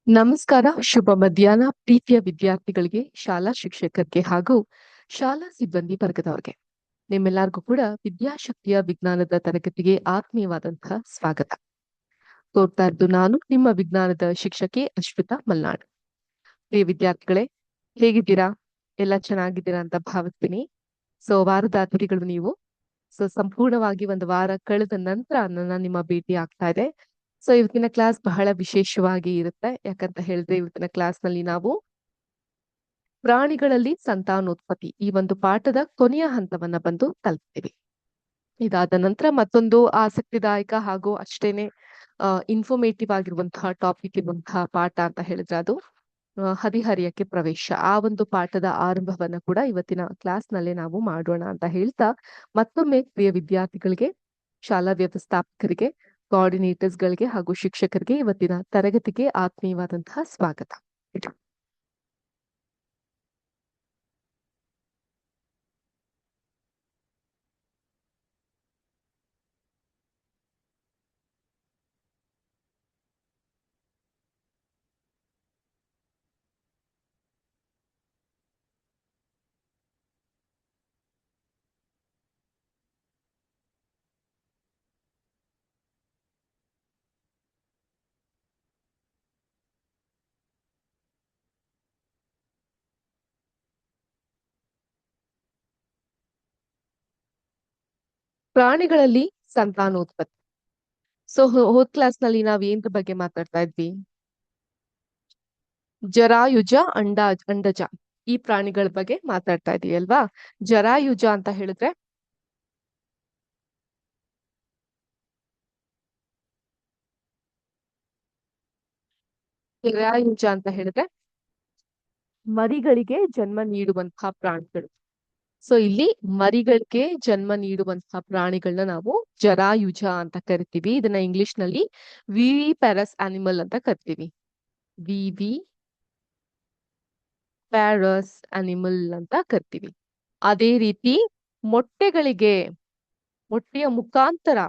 ನಮಸ್ಕಾರ, ಶುಭ ಮಧ್ಯಾಹ್ನ ಪ್ರೀತಿಯ ವಿದ್ಯಾರ್ಥಿಗಳಿಗೆ, ಶಾಲಾ ಶಿಕ್ಷಕರಿಗೆ ಹಾಗೂ ಶಾಲಾ ಸಿಬ್ಬಂದಿ ವರ್ಗದವರಿಗೆ. ನಿಮ್ಮೆಲ್ಲರಿಗೂ ಕೂಡ ವಿದ್ಯಾಶಕ್ತಿಯ ವಿಜ್ಞಾನದ ತರಗತಿಗೆ ಆತ್ಮೀಯವಾದಂತಹ ಸ್ವಾಗತ. ಕೋರ್ತಾ ಇದ್ದು ನಾನು ನಿಮ್ಮ ವಿಜ್ಞಾನದ ಶಿಕ್ಷಕಿ ಅಶ್ವಿತಾ ಮಲ್ನಾಡ್. ಪ್ರಿಯ ವಿದ್ಯಾರ್ಥಿಗಳೇ, ಹೇಗಿದ್ದೀರಾ? ಎಲ್ಲ ಚೆನ್ನಾಗಿದ್ದೀರಾ ಅಂತ ಭಾವಿಸ್ತೀನಿ. ವಾರದ ಅತಿಥಿಗಳು ನೀವು. ಸಂಪೂರ್ಣವಾಗಿ ಒಂದು ವಾರ ಕಳೆದ ನಂತರ ನಿಮ್ಮ ಭೇಟಿ ಆಗ್ತಾ ಇದೆ. ಇವತ್ತಿನ ಕ್ಲಾಸ್ ಬಹಳ ವಿಶೇಷವಾಗಿ ಇರುತ್ತೆ. ಯಾಕಂತ ಹೇಳಿದ್ರೆ ಇವತ್ತಿನ ಕ್ಲಾಸ್ ನಲ್ಲಿ ನಾವು ಪ್ರಾಣಿಗಳಲ್ಲಿ ಸಂತಾನೋತ್ಪತ್ತಿ ಈ ಒಂದು ಪಾಠದ ಕೊನೆಯ ಹಂತವನ್ನ ಬಂದು ತಲುಪ್ತೀವಿ. ಇದಾದ ನಂತರ ಮತ್ತೊಂದು ಆಸಕ್ತಿದಾಯಕ ಹಾಗೂ ಅಷ್ಟೇನೆ ಇನ್ಫಾರ್ಮೇಟಿವ್ ಆಗಿರುವಂತಹ ಟಾಪಿಕ್ ಇರುವಂತಹ ಪಾಠ ಅಂತ ಹೇಳಿದ್ರೆ ಅದು ಹದಿಹರಿಯಕ್ಕೆ ಪ್ರವೇಶ. ಆ ಒಂದು ಪಾಠದ ಆರಂಭವನ್ನ ಕೂಡ ಇವತ್ತಿನ ಕ್ಲಾಸ್ ನಲ್ಲೇ ನಾವು ಮಾಡೋಣ ಅಂತ ಹೇಳ್ತಾ, ಮತ್ತೊಮ್ಮೆ ಪ್ರಿಯ ವಿದ್ಯಾರ್ಥಿಗಳಿಗೆ, ಶಾಲಾ ವ್ಯವಸ್ಥಾಪಕರಿಗೆ, ಕೋಆರ್ಡಿನೇಟರ್ಸ್ ಗಳಿಗೆ ಹಾಗೂ ಶಿಕ್ಷಕರಿಗೆ ಇವತ್ತಿನ ತರಗತಿಗೆ ಆತ್ಮೀಯವಾದಂತಹ ಸ್ವಾಗತ. ಪ್ರಾಣಿಗಳಲ್ಲಿ ಸಂತಾನೋತ್ಪತ್ತಿ. ಹೋದ್ ಕ್ಲಾಸ್ ನಲ್ಲಿ ನಾವ್ ಏನ್ರ ಬಗ್ಗೆ ಮಾತಾಡ್ತಾ ಇದ್ವಿ? ಜರಾಯುಜ, ಅಂಡಜ ಈ ಪ್ರಾಣಿಗಳ ಬಗ್ಗೆ ಮಾತಾಡ್ತಾ ಇದೀವಿ ಅಲ್ವಾ? ಜರಾಯುಜ ಅಂತ ಹೇಳಿದ್ರೆ ಮರಿಗಳಿಗೆ ಜನ್ಮ ನೀಡುವಂತಹ ಪ್ರಾಣಿಗಳು. ಇಲ್ಲಿ ಮರಿಗಳಿಗೆ ಜನ್ಮ ನೀಡುವಂತಹ ಪ್ರಾಣಿಗಳನ್ನ ನಾವು ಜರಾಯುಜ ಅಂತ ಕರಿತೀವಿ. ಇದನ್ನ ಇಂಗ್ಲಿಷ್ ನಲ್ಲಿ ವಿವಿ ಪ್ಯಾರಸ್ ಅನಿಮಲ್ ಅಂತ ಕರಿತೀವಿ. ವಿವಿ ಪ್ಯಾರಸ್ ಅನಿಮಲ್ ಅಂತ ಕರಿತೀವಿ. ಅದೇ ರೀತಿ ಮೊಟ್ಟೆಯ ಮುಖಾಂತರ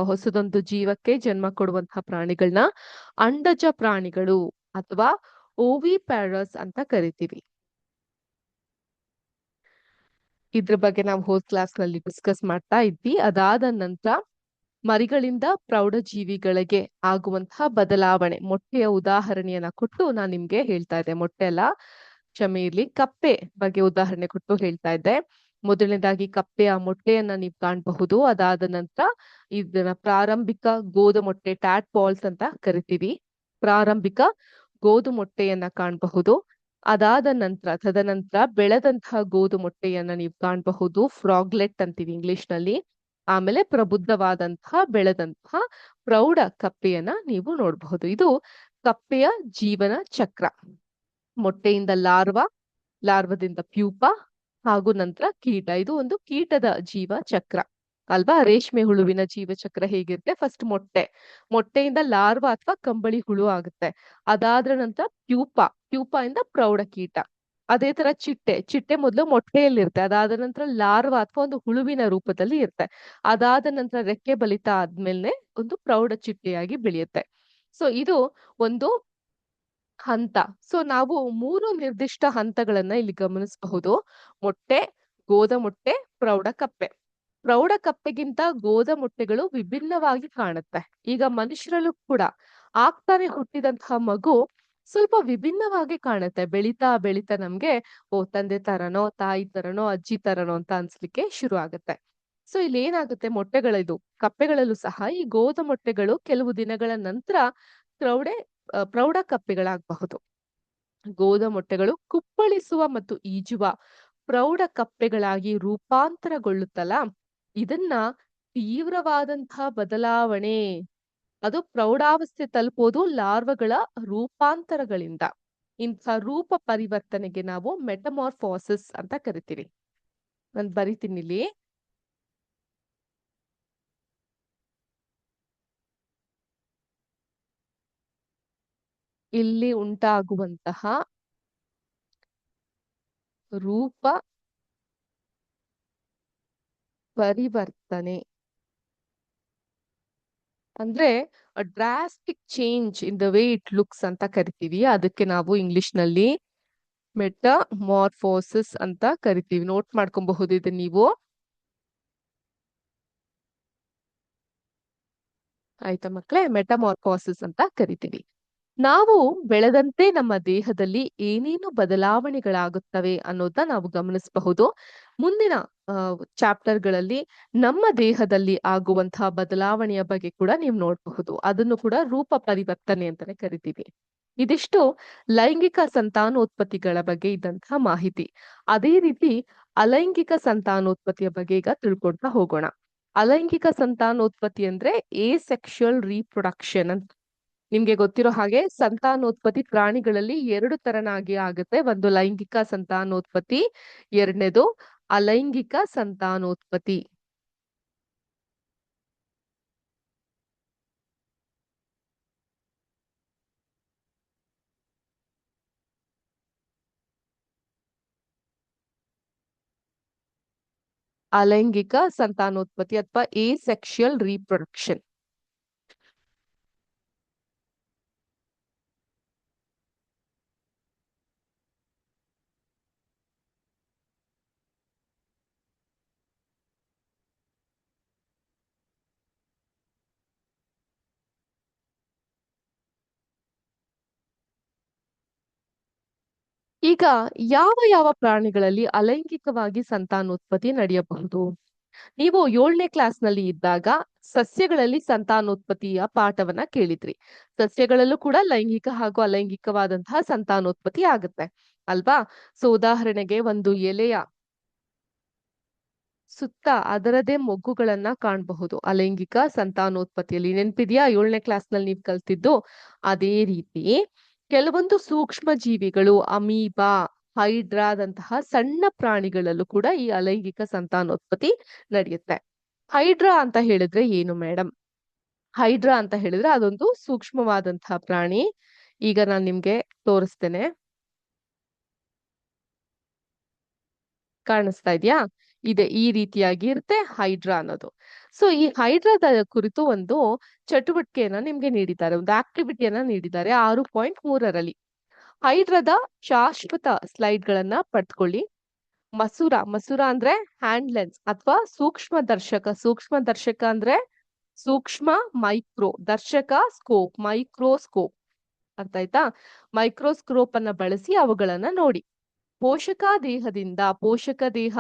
ಹೊಸದೊಂದು ಜೀವಕ್ಕೆ ಜನ್ಮ ಕೊಡುವಂತಹ ಪ್ರಾಣಿಗಳನ್ನ ಅಂಡಜ ಪ್ರಾಣಿಗಳು ಅಥವಾ ಓವಿ ಪ್ಯಾರಸ್ ಅಂತ ಕರಿತೀವಿ. ಇದ್ರ ಬಗ್ಗೆ ನಾವು ಹೋದ್ ಕ್ಲಾಸ್ ನಲ್ಲಿ ಡಿಸ್ಕಸ್ ಮಾಡ್ತಾ ಇದ್ವಿ. ಅದಾದ ನಂತರ ಮರಿಗಳಿಂದ ಪ್ರೌಢ ಜೀವಿಗಳಿಗೆ ಆಗುವಂತಹ ಬದಲಾವಣೆ, ಮೊಟ್ಟೆಯ ಉದಾಹರಣೆಯನ್ನ ಕೊಟ್ಟು ನಾನು ನಿಮ್ಗೆ ಹೇಳ್ತಾ ಇದ್ದೆ. ಮೊಟ್ಟೆ ಅಲ್ಲ, ಕ್ಷಮೆ ಇರ್ಲಿ, ಕಪ್ಪೆ ಬಗ್ಗೆ ಉದಾಹರಣೆ ಕೊಟ್ಟು ಹೇಳ್ತಾ ಇದ್ದೆ. ಮೊದಲನೇದಾಗಿ ಕಪ್ಪೆಯ ಮೊಟ್ಟೆಯನ್ನ ನೀವು ಕಾಣಬಹುದು. ಅದಾದ ನಂತರ ಇದನ್ನ ಪ್ರಾರಂಭಿಕ ಗೋದು ಮೊಟ್ಟೆ, ಟ್ಯಾಟ್ ಬಾಲ್ಸ್ ಅಂತ ಕರಿತೀವಿ. ಪ್ರಾರಂಭಿಕ ಗೋದು ಮೊಟ್ಟೆಯನ್ನ ಕಾಣಬಹುದು. ತದನಂತರ ಬೆಳೆದಂತಹ ಗೋದು ಮೊಟ್ಟೆಯನ್ನ ನೀವು ಕಾಣಬಹುದು. ಫ್ರಾಗ್ಲೆಟ್ ಅಂತೀವಿ ಇಂಗ್ಲಿಷ್ ನಲ್ಲಿ. ಆಮೇಲೆ ಪ್ರಬುದ್ಧವಾದಂತಹ ಬೆಳೆದಂತಹ ಪ್ರೌಢ ಕಪ್ಪೆಯನ್ನ ನೀವು ನೋಡಬಹುದು. ಇದು ಕಪ್ಪೆಯ ಜೀವನ ಚಕ್ರ. ಮೊಟ್ಟೆಯಿಂದ ಲಾರ್ವದಿಂದ ಪ್ಯೂಪ ಹಾಗೂ ನಂತರ ಕೀಟ. ಇದು ಒಂದು ಕೀಟದ ಜೀವ ಚಕ್ರ ಅಲ್ವಾ? ರೇಷ್ಮೆ ಹುಳುವಿನ ಜೀವ ಚಕ್ರ ಹೇಗಿರುತ್ತೆ? ಫಸ್ಟ್ ಮೊಟ್ಟೆಯಿಂದ ಲಾರ್ವಾ ಅಥವಾ ಕಂಬಳಿ ಹುಳು ಆಗುತ್ತೆ. ಅದಾದ ನಂತರ ಪ್ಯೂಪ ಇಂದ ಪ್ರೌಢ ಕೀಟ. ಅದೇ ತರ ಚಿಟ್ಟೆ ಮೊದಲು ಮೊಟ್ಟೆಯಲ್ಲಿರುತ್ತೆ. ಅದಾದ ನಂತರ ಲಾರ್ವಾ ಅಥವಾ ಒಂದು ಹುಳುವಿನ ರೂಪದಲ್ಲಿ ಇರುತ್ತೆ. ಅದಾದ ನಂತರ ರೆಕ್ಕೆ ಬಲಿತ ಆದ್ಮೇಲೆ ಒಂದು ಪ್ರೌಢ ಚಿಟ್ಟೆಯಾಗಿ ಬೆಳೆಯುತ್ತೆ. ಇದು ಒಂದು ಹಂತ. ನಾವು 3 ನಿರ್ದಿಷ್ಟ ಹಂತಗಳನ್ನ ಇಲ್ಲಿ ಗಮನಿಸಬಹುದು. ಮೊಟ್ಟೆ, ಗೋದ ಮೊಟ್ಟೆ, ಪ್ರೌಢ ಕಪ್ಪೆ. ಪ್ರೌಢ ಕಪ್ಪೆಗಿಂತ ಗೋದ ಮೊಟ್ಟೆಗಳು ವಿಭಿನ್ನವಾಗಿ ಕಾಣುತ್ತೆ. ಈಗ ಮನುಷ್ಯರಲ್ಲೂ ಕೂಡ ಆಗ್ತಾನೆ ಹುಟ್ಟಿದಂತಹ ಮಗು ಸ್ವಲ್ಪ ವಿಭಿನ್ನವಾಗಿ ಕಾಣುತ್ತೆ. ಬೆಳಿತಾ ನಮ್ಗೆ ತಂದೆ ತರನೋ, ತಾಯಿ ತರನೋ, ಅಜ್ಜಿ ತರನೋ ಅಂತ ಅನ್ಸ್ಲಿಕ್ಕೆ ಶುರು ಆಗುತ್ತೆ. ಇಲ್ಲಿ ಏನಾಗುತ್ತೆ, ಕಪ್ಪೆಗಳಲ್ಲೂ ಸಹ ಈ ಗೋದ ಮೊಟ್ಟೆಗಳು ಕೆಲವು ದಿನಗಳ ನಂತರ ಪ್ರೌಢ ಕಪ್ಪೆಗಳಾಗಬಹುದು. ಗೋದ ಮೊಟ್ಟೆಗಳು ಕುಪ್ಪಳಿಸುವ ಮತ್ತು ಈಜುವ ಪ್ರೌಢ ಕಪ್ಪೆಗಳಾಗಿ ರೂಪಾಂತರಗೊಳ್ಳುತ್ತಲ್ಲ, ಇದನ್ನ ತೀವ್ರವಾದಂತಹ ಬದಲಾವಣೆ, ಅದು ಪ್ರೌಢಾವಸ್ಥೆ ತಲುಪೋದು ಲಾರ್ವಗಳ ರೂಪಾಂತರಗಳಿಂದ. ಇಂಥ ರೂಪ ಪರಿವರ್ತನೆಗೆ ನಾವು ಮೆಟಮಾರ್ಫೋಸಿಸ್ ಅಂತ ಕರಿತೀವಿ. ನಾನು ಬರಿತೀನಿ ಇಲ್ಲಿ ಉಂಟಾಗುವಂತಹ ರೂಪ ಪರಿವರ್ತನೆ ಅಂದ್ರೆ drastic change in the way it looks ಅಂತ ಕರಿತೀವಿ. ಅದಕ್ಕೆ ನಾವು ಇಂಗ್ಲಿಷ್ ನಲ್ಲಿ ಮೆಟಮಾರ್ಫೋಸಿಸ್ ಅಂತ ಕರಿತೀವಿ. ನೋಟ್ ಮಾಡ್ಕೊಬಹುದು ಇದು ನೀವು. ಆಯ್ತಾ ಮಕ್ಳೇ, ಮೆಟಮಾರ್ಫೋಸಿಸ್ ಅಂತ ಕರಿತೀವಿ. ನಾವು ಬೆಳೆದಂತೆ ನಮ್ಮ ದೇಹದಲ್ಲಿ ಏನೇನು ಬದಲಾವಣೆಗಳಾಗುತ್ತವೆ ಅನ್ನೋದನ್ನ ನಾವು ಗಮನಿಸಬಹುದು. ಮುಂದಿನ ಚಾಪ್ಟರ್ಗಳಲ್ಲಿ ನಮ್ಮ ದೇಹದಲ್ಲಿ ಆಗುವಂತಹ ಬದಲಾವಣೆಯ ಬಗ್ಗೆ ಕೂಡ ನೀವು ನೋಡಬಹುದು. ಅದನ್ನು ಕೂಡ ರೂಪ ಪರಿವರ್ತನೆ ಅಂತಾನೆ ಕರಿತೀವಿ. ಇದಿಷ್ಟು ಲೈಂಗಿಕ ಸಂತಾನೋತ್ಪತ್ತಿಗಳ ಬಗ್ಗೆ ಇದ್ದಂತಹ ಮಾಹಿತಿ. ಅದೇ ರೀತಿ ಅಲೈಂಗಿಕ ಸಂತಾನೋತ್ಪತ್ತಿಯ ಬಗ್ಗೆ ಈಗ ತಿಳ್ಕೊಳ್ತಾ ಹೋಗೋಣ. ಅಲೈಂಗಿಕ ಸಂತಾನೋತ್ಪತ್ತಿ ಅಂದ್ರೆ ಸೆಕ್ಷುಯಲ್ ರೀಪ್ರೊಡಕ್ಷನ್ ಅಂತ. ನಿಮ್ಗೆ ಗೊತ್ತಿರೋ ಹಾಗೆ ಸಂತಾನೋತ್ಪತ್ತಿ ಪ್ರಾಣಿಗಳಲ್ಲಿ 2 ತರನಾಗಿ ಆಗುತ್ತೆ. ಒಂದು ಲೈಂಗಿಕ ಸಂತಾನೋತ್ಪತ್ತಿ, ಎರಡನೇದು ಅಲೈಂಗಿಕ ಸಂತಾನೋತ್ಪತ್ತಿ. ಅಲೈಂಗಿಕ ಸಂತಾನೋತ್ಪತ್ತಿ ಅಥವಾ ಸೆಕ್ಷುಯಲ್ ರೀಪ್ರೊಡಕ್ಷನ್. ಈಗ ಯಾವ ಯಾವ ಪ್ರಾಣಿಗಳಲ್ಲಿ ಅಲೈಂಗಿಕವಾಗಿ ಸಂತಾನೋತ್ಪತ್ತಿ ನಡೆಯಬಹುದು? ನೀವು 7ನೇ ಕ್ಲಾಸ್ ನಲ್ಲಿ ಇದ್ದಾಗ ಸಸ್ಯಗಳಲ್ಲಿ ಸಂತಾನೋತ್ಪತ್ತಿಯ ಪಾಠವನ್ನ ಕೇಳಿದ್ರಿ. ಸಸ್ಯಗಳಲ್ಲೂ ಕೂಡ ಲೈಂಗಿಕ ಹಾಗೂ ಅಲೈಂಗಿಕವಾದಂತಹ ಸಂತಾನೋತ್ಪತ್ತಿ ಆಗುತ್ತೆ ಅಲ್ವಾ? ಸೊ ಉದಾಹರಣೆಗೆ ಒಂದು ಎಲೆಯ ಸುತ್ತ ಅದರದೇ ಮೊಗ್ಗುಗಳನ್ನ ಕಾಣಬಹುದು ಅಲೈಂಗಿಕ ಸಂತಾನೋತ್ಪತ್ತಿಯಲ್ಲಿ. ನೆನ್ಪಿದ್ಯಾ 7ನೇ ಕ್ಲಾಸ್ ನಲ್ಲಿ ನೀವು ಕಲ್ತಿದ್ದು? ಅದೇ ರೀತಿ ಕೆಲವೊಂದು ಸೂಕ್ಷ್ಮ ಜೀವಿಗಳು, ಅಮೀಬಾ, ಹೈಡ್ರಾದಂತಹ ಸಣ್ಣ ಪ್ರಾಣಿಗಳಲ್ಲೂ ಕೂಡ ಈ ಅಲೈಂಗಿಕ ಸಂತಾನೋತ್ಪತ್ತಿ ನಡೆಯುತ್ತೆ. ಹೈಡ್ರಾ ಅಂತ ಹೇಳಿದ್ರೆ ಏನು ಮೇಡಮ್? ಹೈಡ್ರಾ ಅಂತ ಹೇಳಿದ್ರೆ ಅದೊಂದು ಸೂಕ್ಷ್ಮವಾದಂತಹ ಪ್ರಾಣಿ. ಈಗ ನಾನು ನಿಮ್ಗೆ ತೋರಿಸ್ತೇನೆ. ಕಾಣಿಸ್ತಾ ಇದೆಯಾ? ಇದೆ, ಈ ರೀತಿಯಾಗಿ ಇರುತ್ತೆ ಹೈಡ್ರಾ ಅನ್ನೋದು. ಸೊ ಈ ಹೈಡ್ರಾದ ಕುರಿತು ಒಂದು ಚಟುವಟಿಕೆಯನ್ನ ನಿಮ್ಗೆ ನೀಡಿದ್ದಾರೆ, ಒಂದು ಆಕ್ಟಿವಿಟಿಯನ್ನ ನೀಡಿದ್ದಾರೆ 6.3ರಲ್ಲಿ. ಹೈಡ್ರಾದ ಶಾಶ್ವತ ಸ್ಲೈಡ್ ಗಳನ್ನ ಪಡ್ಕೊಳ್ಳಿ. ಮಸೂರ ಅಂದ್ರೆ ಹ್ಯಾಂಡ್ ಲೆನ್ಸ್ ಅಥವಾ ಸೂಕ್ಷ್ಮ ದರ್ಶಕ. ಸೂಕ್ಷ್ಮ ದರ್ಶಕ ಅಂದ್ರೆ ಸೂಕ್ಷ್ಮ, ಮೈಕ್ರೋ ದರ್ಶಕ, ಸ್ಕೋಪ್, ಮೈಕ್ರೋಸ್ಕೋಪ್. ಅರ್ಥ ಆಯ್ತಾ? ಮೈಕ್ರೋಸ್ಕೋಪ್ ಅನ್ನ ಬಳಸಿ ಅವುಗಳನ್ನ ನೋಡಿ. ಪೋಷಕ ದೇಹ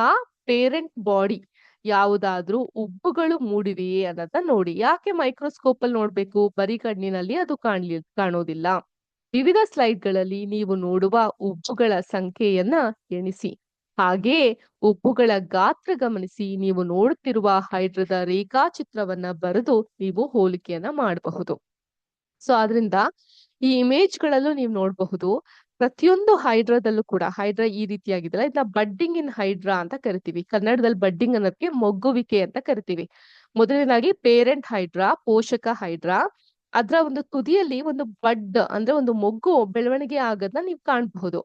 ಪೇರೆಂಟ್ ಬಾಡಿ ಯಾವುದಾದ್ರೂ ಉಬ್ಬುಗಳು ಮೂಡಿವೆಯೇ ಅನ್ನೋದನ್ನ ನೋಡಿ. ಯಾಕೆ ಮೈಕ್ರೋಸ್ಕೋಪ್ ಅಲ್ಲಿ ನೋಡ್ಬೇಕು? ಬರೀ ಕಣ್ಣಿನಲ್ಲಿ ಅದು ಕಾಣೋದಿಲ್ಲ. ವಿವಿಧ ಸ್ಲೈಡ್ಗಳಲ್ಲಿ ನೀವು ನೋಡುವ ಉಬ್ಬುಗಳ ಸಂಖ್ಯೆಯನ್ನ ಎಣಿಸಿ. ಹಾಗೆಯೇ ಉಬ್ಬುಗಳ ಗಾತ್ರ ಗಮನಿಸಿ ನೀವು ನೋಡುತ್ತಿರುವ ಹೈಡ್ರಾದ ರೇಖಾಚಿತ್ರವನ್ನ ಬರೆದು ನೀವು ಹೋಲಿಕೆಯನ್ನ ಮಾಡಬಹುದು. ಸೊ ಆದ್ರಿಂದ ಈ ಇಮೇಜ್ ಗಳಲ್ಲೂ ನೀವು ನೋಡಬಹುದು. ಪ್ರತಿಯೊಂದು ಹೈಡ್ರಾದಲ್ಲೂ ಕೂಡ ಹೈಡ್ರಾ ಈ ರೀತಿಯಾಗಿದೆಯಲ್ಲ, ಇದನ್ನ ಬಡ್ಡಿಂಗ್ ಇನ್ ಹೈಡ್ರಾ ಅಂತ ಕರಿತೀವಿ. ಕನ್ನಡದಲ್ಲಿ ಬಡ್ಡಿಂಗ್ ಅನ್ನೋದಕ್ಕೆ ಮೊಗ್ಗುವಿಕೆ ಅಂತ ಕರಿತೀವಿ. ಮೊದಲನೇದಾಗಿ ಪೇರೆಂಟ್ ಹೈಡ್ರಾ, ಪೋಷಕ ಹೈಡ್ರಾ. ಅದ್ರ ಒಂದು ತುದಿಯಲ್ಲಿ ಒಂದು ಬಡ್ ಅಂದ್ರೆ ಒಂದು ಮೊಗ್ಗು ಬೆಳವಣಿಗೆ ಆಗೋದನ್ನ ನೀವು ಕಾಣಬಹುದು.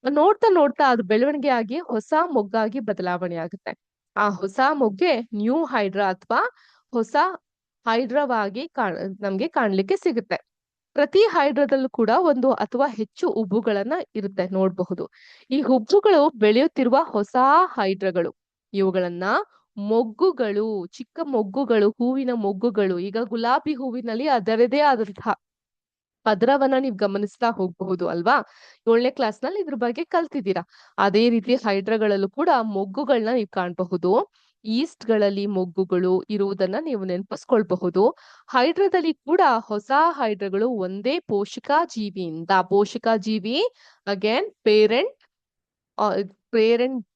ನೋಡ್ತಾ ನೋಡ್ತಾ ಅದು ಬೆಳವಣಿಗೆ ಆಗಿ ಹೊಸ ಮೊಗ್ಗಾಗಿ ಬದಲಾವಣೆ ಆಗುತ್ತೆ. ಆ ಹೊಸ ಮೊಗ್ಗೆ ನ್ಯೂ ಹೈಡ್ರಾ ಅಥವಾ ಹೊಸ ಹೈಡ್ರಾವಾಗಿ ನಮ್ಗೆ ಕಾಣ್ಲಿಕ್ಕೆ ಸಿಗುತ್ತೆ. ಪ್ರತಿ ಹೈಡ್ರಾದಲ್ಲೂ ಕೂಡ ಒಂದು ಅಥವಾ ಹೆಚ್ಚು ಉಬ್ಬುಗಳನ್ನ ಇರುತ್ತೆ, ನೋಡಬಹುದು. ಈ ಉಬ್ಬುಗಳು ಬೆಳೆಯುತ್ತಿರುವ ಹೊಸ ಹೈಡ್ರಾಗಳು. ಇವುಗಳನ್ನ ಮೊಗ್ಗುಗಳು, ಚಿಕ್ಕ ಮೊಗ್ಗುಗಳು, ಹೂವಿನ ಮೊಗ್ಗುಗಳು. ಈಗ ಗುಲಾಬಿ ಹೂವಿನಲ್ಲಿ ಅದರದೇ ಆದಂತಹ ಪದರವನ್ನ ನೀವು ಗಮನಿಸ್ತಾ ಹೋಗಬಹುದು ಅಲ್ವಾ? 7ನೇ ಕ್ಲಾಸ್ ನಲ್ಲಿ ಇದ್ರ ಬಗ್ಗೆ ಕಲ್ತಿದ್ದೀರಾ. ಅದೇ ರೀತಿ ಹೈಡ್ರಾಗಳಲ್ಲೂ ಕೂಡ ಮೊಗ್ಗುಗಳನ್ನ ನೀವು ಕಾಣಬಹುದು. ಈಸ್ಟ್ ಗಳಲ್ಲಿ ಮೊಗ್ಗುಗಳು ಇರುವುದನ್ನ ನೀವು ನೆನಪಿಸ್ಕೊಳ್ಬಹುದು. ಹೈಡ್ರಾದಲ್ಲಿ ಕೂಡ ಹೊಸ ಹೈಡ್ರಾಗಳು ಒಂದೇ ಪೋಷಕ ಜೀವಿ ಅಗೇನ್ ಪೇರೆಂಟ್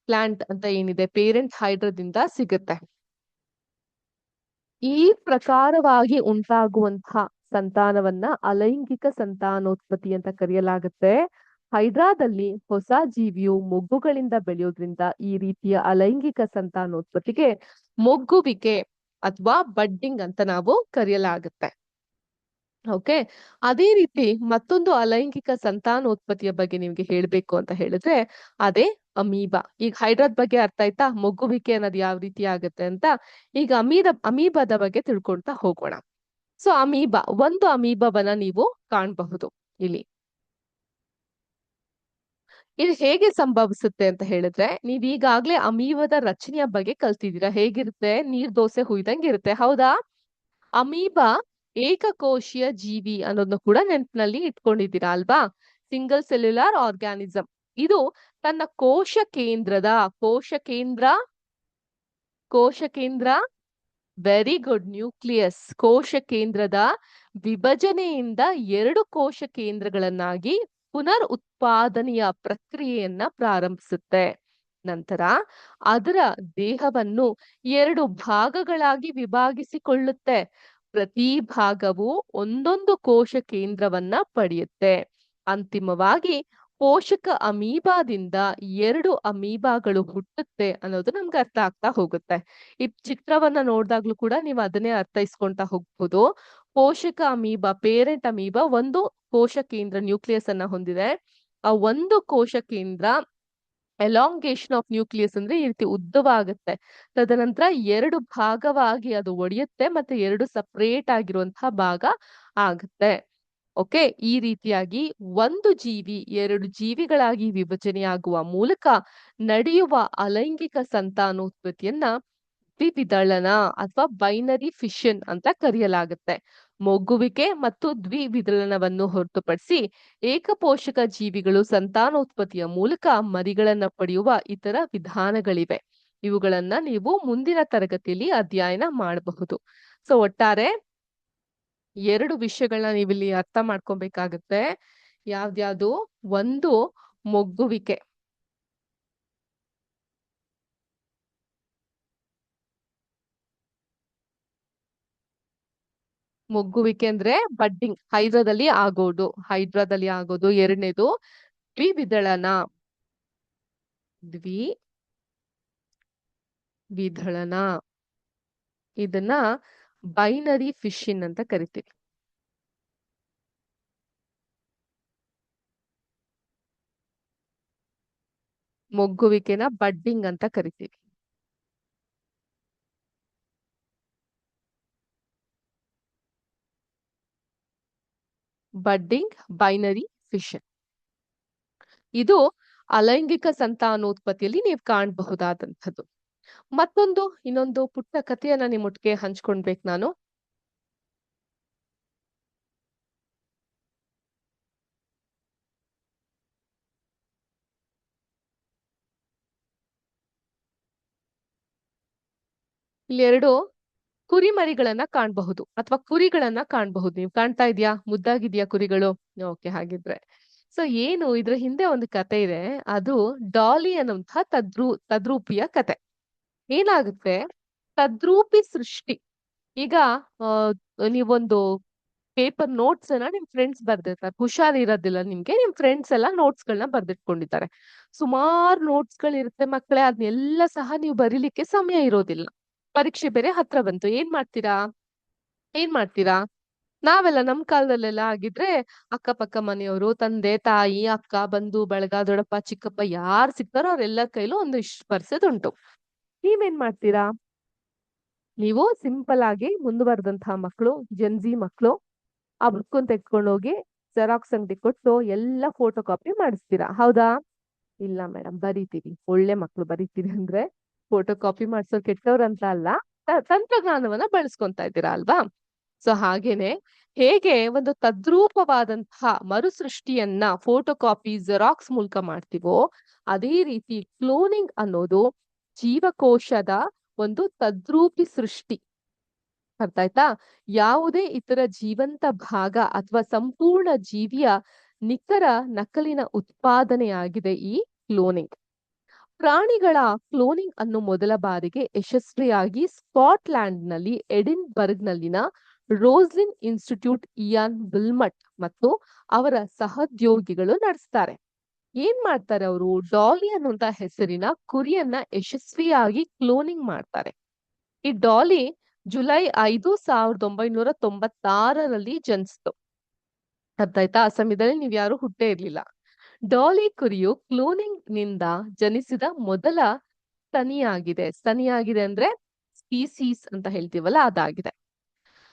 ಪ್ಲಾಂಟ್ ಅಂತ ಏನಿದೆ, ಪೇರೆಂಟ್ ಹೈಡ್ರಾದಿಂದ ಸಿಗುತ್ತೆ. ಈ ಪ್ರಕಾರವಾಗಿ ಉಂಟಾಗುವಂತಹ ಸಂತಾನವನ್ನ ಅಲೈಂಗಿಕ ಸಂತಾನೋತ್ಪತ್ತಿ ಅಂತ ಕರೆಯಲಾಗುತ್ತೆ. ಹೈಡ್ರಾದಲ್ಲಿ ಹೊಸ ಜೀವಿಯು ಮೊಗ್ಗುಗಳಿಂದ ಬೆಳೆಯೋದ್ರಿಂದ ಈ ರೀತಿಯ ಅಲೈಂಗಿಕ ಸಂತಾನೋತ್ಪತ್ತಿಗೆ ಮೊಗ್ಗುವಿಕೆ ಅಥವಾ ಬಡ್ಡಿಂಗ್ ಅಂತ ನಾವು ಕರೆಯಲಾಗುತ್ತೆ. ಓಕೆ, ಅದೇ ರೀತಿ ಮತ್ತೊಂದು ಅಲೈಂಗಿಕ ಸಂತಾನೋತ್ಪತ್ತಿಯ ಬಗ್ಗೆ ನಿಮ್ಗೆ ಹೇಳ್ಬೇಕು ಅಂತ ಹೇಳಿದ್ರೆ ಅದೇ ಅಮೀಬಾ. ಈಗ ಹೈಡ್ರಾದ್ ಬಗ್ಗೆ ಅರ್ಥ ಆಯ್ತಾ? ಮೊಗ್ಗುವಿಕೆ ಅನ್ನೋದು ಯಾವ ರೀತಿ ಆಗುತ್ತೆ ಅಂತ. ಈಗ ಅಮೀಬಾದ ಬಗ್ಗೆ ತಿಳ್ಕೊಳ್ತಾ ಹೋಗೋಣ. ಸೊ ಅಮೀಬಾ, ಒಂದು ಅಮೀಬಾವನ್ನ ನೀವು ಕಾಣಬಹುದು ಇಲ್ಲಿ. ಇದು ಹೇಗೆ ಸಂಭವಿಸುತ್ತೆ ಅಂತ ಹೇಳಿದ್ರೆ, ನೀವ್ ಈಗಾಗ್ಲೇ ಅಮೀಬದ ರಚನೆಯ ಬಗ್ಗೆ ಕಲ್ತಿದ್ದೀರಾ. ಹೇಗಿರುತ್ತೆ? ನೀರ್ ದೋಸೆ ಹುಯ್ದಂಗೆ ಇರುತ್ತೆ, ಹೌದಾ? ಅಮೀಬಾ ಏಕಕೋಶೀಯ ಜೀವಿ ಅನ್ನೋದನ್ನ ಕೂಡ ನೆನಪಿನಲ್ಲಿ ಇಟ್ಕೊಂಡಿದ್ದೀರಾ ಅಲ್ವಾ? Single cellular organism. ಇದು ತನ್ನ ಕೋಶ ಕೇಂದ್ರ ವೆರಿ ಗುಡ್, ನ್ಯೂಕ್ಲಿಯಸ್. ಕೋಶ ಕೇಂದ್ರದ ವಿಭಜನೆಯಿಂದ ಎರಡು ಕೋಶ ಕೇಂದ್ರಗಳನ್ನಾಗಿ ಪುನರ್ ಉತ್ಪಾದನೆಯ ಪ್ರಕ್ರಿಯೆಯನ್ನ ಪ್ರಾರಂಭಿಸುತ್ತೆ. ನಂತರ ಅದರ ದೇಹವನ್ನು ಎರಡು ಭಾಗಗಳಾಗಿ ವಿಭಾಗಿಸಿಕೊಳ್ಳುತ್ತೆ. ಪ್ರತಿ ಭಾಗವು ಒಂದೊಂದು ಕೋಶ ಕೇಂದ್ರವನ್ನ ಪಡೆಯುತ್ತೆ. ಅಂತಿಮವಾಗಿ ಪೋಷಕ ಅಮೀಬಾದಿಂದ ಎರಡು ಅಮೀಬಾಗಳು ಹುಟ್ಟುತ್ತೆ ಅನ್ನೋದು ನಮ್ಗೆ ಅರ್ಥ ಆಗ್ತಾ ಹೋಗುತ್ತೆ. ಈ ಚಿತ್ರವನ್ನ ನೋಡಿದಾಗ್ಲೂ ಕೂಡ ನೀವು ಅದನ್ನೇ ಅರ್ಥೈಸ್ಕೊಂತಾ ಹೋಗ್ಬೋದು. ಪೋಷಕ ಅಮೀಬಾ, ಪೇರೆಂಟ್ ಅಮೀಬಾ ಒಂದು ಕೋಶ ಕೇಂದ್ರ ನ್ಯೂಕ್ಲಿಯಸ್ ಅನ್ನ ಹೊಂದಿದೆ. ಆ ಒಂದು ಕೋಶ ಕೇಂದ್ರ ಎಲಾಂಗೇಶನ್ ಆಫ್ ನ್ಯೂಕ್ಲಿಯಸ್ ಅಂದ್ರೆ ಈ ರೀತಿ ಉದ್ದವಾಗುತ್ತೆ. ತದನಂತರ ಎರಡು ಭಾಗವಾಗಿ ಅದು ಒಡೆಯುತ್ತೆ, ಮತ್ತೆ ಎರಡು ಸಪರೇಟ್ ಆಗಿರುವಂತಹ ಭಾಗ ಆಗುತ್ತೆ. ಓಕೆ, ಈ ರೀತಿಯಾಗಿ ಒಂದು ಜೀವಿ ಎರಡು ಜೀವಿಗಳಾಗಿ ವಿಭಜನೆಯಾಗುವ ಮೂಲಕ ನಡೆಯುವ ಅಲೈಂಗಿಕ ಸಂತಾನೋತ್ಪತ್ತಿಯನ್ನ ದ್ವಿವಿದಳನ ಅಥವಾ ಬೈನರಿ ಫಿಷನ್ ಅಂತ ಕರೆಯಲಾಗುತ್ತೆ. ಮೊಗ್ಗುವಿಕೆ ಮತ್ತು ದ್ವಿವಿದಳನವನ್ನು ಹೊರತುಪಡಿಸಿ ಏಕಪೋಷಕ ಜೀವಿಗಳು ಸಂತಾನೋತ್ಪತ್ತಿಯ ಮೂಲಕ ಮರಿಗಳನ್ನ ಪಡೆಯುವ ಇತರ ವಿಧಾನಗಳಿವೆ. ಇವುಗಳನ್ನ ನೀವು ಮುಂದಿನ ತರಗತಿಯಲ್ಲಿ ಅಧ್ಯಯನ ಮಾಡಬಹುದು. ಸೊ ಒಟ್ಟಾರೆ ಎರಡು ವಿಷಯಗಳನ್ನ ನೀವಿಲ್ಲಿ ಅರ್ಥ ಮಾಡ್ಕೊಬೇಕಾಗತ್ತೆ. ಯಾವ್ದ್ಯಾವ್ದು? ಒಂದು, ಮೊಗ್ಗುವಿಕೆ. ಮೊಗ್ಗುವಿಕೆ ಅಂದ್ರೆ ಬಡ್ಡಿಂಗ್, ಹೈಡ್ರಾದಲ್ಲಿ ಆಗೋದು. ಎರಡನೇದು ದ್ವಿವಿದಳನ. ಇದನ್ನ ಬೈನರಿ ಫಿಶಿನ್ ಅಂತ ಕರಿತೀವಿ. ಮೊಗ್ಗುವಿಕೆನ ಬಡ್ಡಿಂಗ್ ಅಂತ ಕರಿತೀವಿ. Budding, binary fission. ಇದು ಅಲೈಂಗಿಕ ಸಂತಾನೋತ್ಪತ್ತಿಯಲ್ಲಿ ನೀವು ಕಾಣಬಹುದಾದಂಥದ್ದು. ಇನ್ನೊಂದು ಪುಟ್ಟ ಕಥೆಯನ್ನ ನಿಮ್ಮೊಟ್ಟಿಗೆ ಹಂಚ್ಕೊಳ್ಬೇಕು ನಾನು. ಇಲ್ಲಿ ಎರಡು ಕುರಿಮರಿಗಳನ್ನ ಕಾಣಬಹುದು ಅಥವಾ ಕುರಿಗಳನ್ನ ಕಾಣಬಹುದು. ನೀವು ಕಾಣ್ತಾ ಇದ್ಯಾ? ಮುದ್ದಾಗಿದ್ಯಾ ಕುರಿಗಳು? ಓಕೆ, ಹಾಗಿದ್ರೆ ಸೊ ಏನು ಇದ್ರ ಹಿಂದೆ ಒಂದು ಕತೆ ಇದೆ. ಅದು ಡಾಲಿ ಅನ್ನುವಂತಹ ತದ್ರೂಪಿಯ ಕತೆ. ಏನಾಗುತ್ತೆ? ತದ್ರೂಪಿ ಸೃಷ್ಟಿ. ಈಗ ನೀವೊಂದು ಪೇಪರ್ ನೋಟ್ಸ್ ಅನ್ನ ನಿಮ್ ಫ್ರೆಂಡ್ಸ್ ಬರ್ದಿರ್ತಾರೆ. ಹುಷಾರಿರೋದಿಲ್ಲ ನಿಮ್ಗೆ, ನಿಮ್ ಫ್ರೆಂಡ್ಸ್ ಎಲ್ಲ ನೋಟ್ಸ್ ಗಳನ್ನ ಬರ್ದಿಟ್ಕೊಂಡಿದ್ದಾರೆ. ಸುಮಾರು ನೋಟ್ಸ್ ಗಳಿರುತ್ತೆ ಮಕ್ಕಳೇ, ಅದನ್ನೆಲ್ಲ ಸಹ ನೀವು ಬರೀಲಿಕ್ಕೆ ಸಮಯ ಇರೋದಿಲ್ಲ. ಪರೀಕ್ಷೆ ಬೇರೆ ಹತ್ರ ಬಂತು. ಏನ್ ಮಾಡ್ತೀರಾ? ನಾವೆಲ್ಲ ನಮ್ ಕಾಲದಲ್ಲೆಲ್ಲ ಆಗಿದ್ರೆ ಅಕ್ಕಪಕ್ಕ ಮನೆಯವರು, ತಂದೆ ತಾಯಿ, ಅಕ್ಕ, ಬಂಧು ಬಳಗ, ದೊಡ್ಡಪ್ಪ ಚಿಕ್ಕಪ್ಪ ಯಾರು ಸಿಗ್ತಾರೋ ಅವ್ರೆಲ್ಲರ ಕೈಲೂ ಒಂದು ಇಷ್ಟು ಬರ್ಸೋದುಂಟು. ನೀವೇನ್ ಮಾಡ್ತೀರಾ? ನೀವು ಸಿಂಪಲ್ ಆಗಿ ಮುಂದುವರೆದಂತಹ ಮಕ್ಕಳು, ಜನ್ಜಿ ಮಕ್ಕಳು, ಆ ಬುಕ್ಕನ್ನು ತೆಗೆದುಕೊಂಡು ಹೋಗಿ ಜೆರಾಕ್ಸ್ ಅಂಗಡಿ ಕೊಟ್ಟು ಎಲ್ಲ ಫೋಟೋ ಕಾಪಿ ಮಾಡಿಸ್ತೀರಾ, ಹೌದಾ? ಇಲ್ಲ ಮೇಡಮ್, ಬರೀತೀವಿ. ಒಳ್ಳೆ ಮಕ್ಳು ಬರೀತೀರಿ ಅಂದ್ರೆ ಫೋಟೋ ಕಾಪಿ ಮಾಡ್ಸೋ ಕೆಟ್ಟವ್ರಂತ ಅಲ್ಲ, ತಂತ್ರಜ್ಞಾನವನ್ನ ಬಳಸ್ಕೊಂತಾ ಇದ್ದೀರಾ ಅಲ್ವಾ? ಸೊ ಹಾಗೇನೆ ಹೇಗೆ ಒಂದು ತದ್ರೂಪವಾದಂತಹ ಮರುಸೃಷ್ಟಿಯನ್ನ ಫೋಟೋ ಕಾಪಿ ಜೆರಾಕ್ಸ್ ಮೂಲಕ ಮಾಡ್ತೀವೋ, ಅದೇ ರೀತಿ ಕ್ಲೋನಿಂಗ್ ಅನ್ನೋದು ಜೀವಕೋಶದ ಒಂದು ತದ್ರೂಪಿ ಸೃಷ್ಟಿ. ಅರ್ಥ ಆಯ್ತಾ? ಯಾವುದೇ ಇತರ ಜೀವಂತ ಭಾಗ ಅಥವಾ ಸಂಪೂರ್ಣ ಜೀವಿಯ ನಿಖರ ನಕಲಿನ ಉತ್ಪಾದನೆಯಾಗಿದೆ ಈ ಕ್ಲೋನಿಂಗ್. ಪ್ರಾಣಿಗಳ ಕ್ಲೋನಿಂಗ್ ಅನ್ನು ಮೊದಲ ಬಾರಿಗೆ ಯಶಸ್ವಿಯಾಗಿ ಸ್ಕಾಟ್ಲ್ಯಾಂಡ್ ನಲ್ಲಿ ಎಡಿನ್ಬರ್ಗ್ ನಲ್ಲಿನ ರೋಸ್ಲಿನ್ ಇನ್ಸ್ಟಿಟ್ಯೂಟ್ ಇಯಾನ್ ವಿಲ್ಮಟ್ ಮತ್ತು ಅವರ ಸಹೋದ್ಯೋಗಿಗಳು ನಡೆಸ್ತಾರೆ. ಏನ್ ಮಾಡ್ತಾರೆ ಅವರು? ಡಾಲಿ ಅನ್ನುವಂತ ಹೆಸರಿನ ಕುರಿಯನ್ನ ಯಶಸ್ವಿಯಾಗಿ ಕ್ಲೋನಿಂಗ್ ಮಾಡ್ತಾರೆ. ಈ ಡಾಲಿ ಜುಲೈ 5, 1996ರಲ್ಲಿ ಜನಿಸ್ತು. ಅರ್ಥ ಆಯ್ತಾ? ಆ ಸಮಯದಲ್ಲಿ ನೀವ್ ಯಾರು ಹುಟ್ಟೇ ಇರ್ಲಿಲ್ಲ. ಡಾಲಿ ಕುರಿಯು ಕ್ಲೋನಿಂಗ್ ನಿಂದ ಜನಿಸಿದ ಮೊದಲ ಸ್ತನಿಯಾಗಿದೆ ಅಂದ್ರೆ ಸ್ಪೀಸೀಸ್ ಅಂತ ಹೇಳ್ತೀವಲ್ಲ, ಅದಾಗಿದೆ.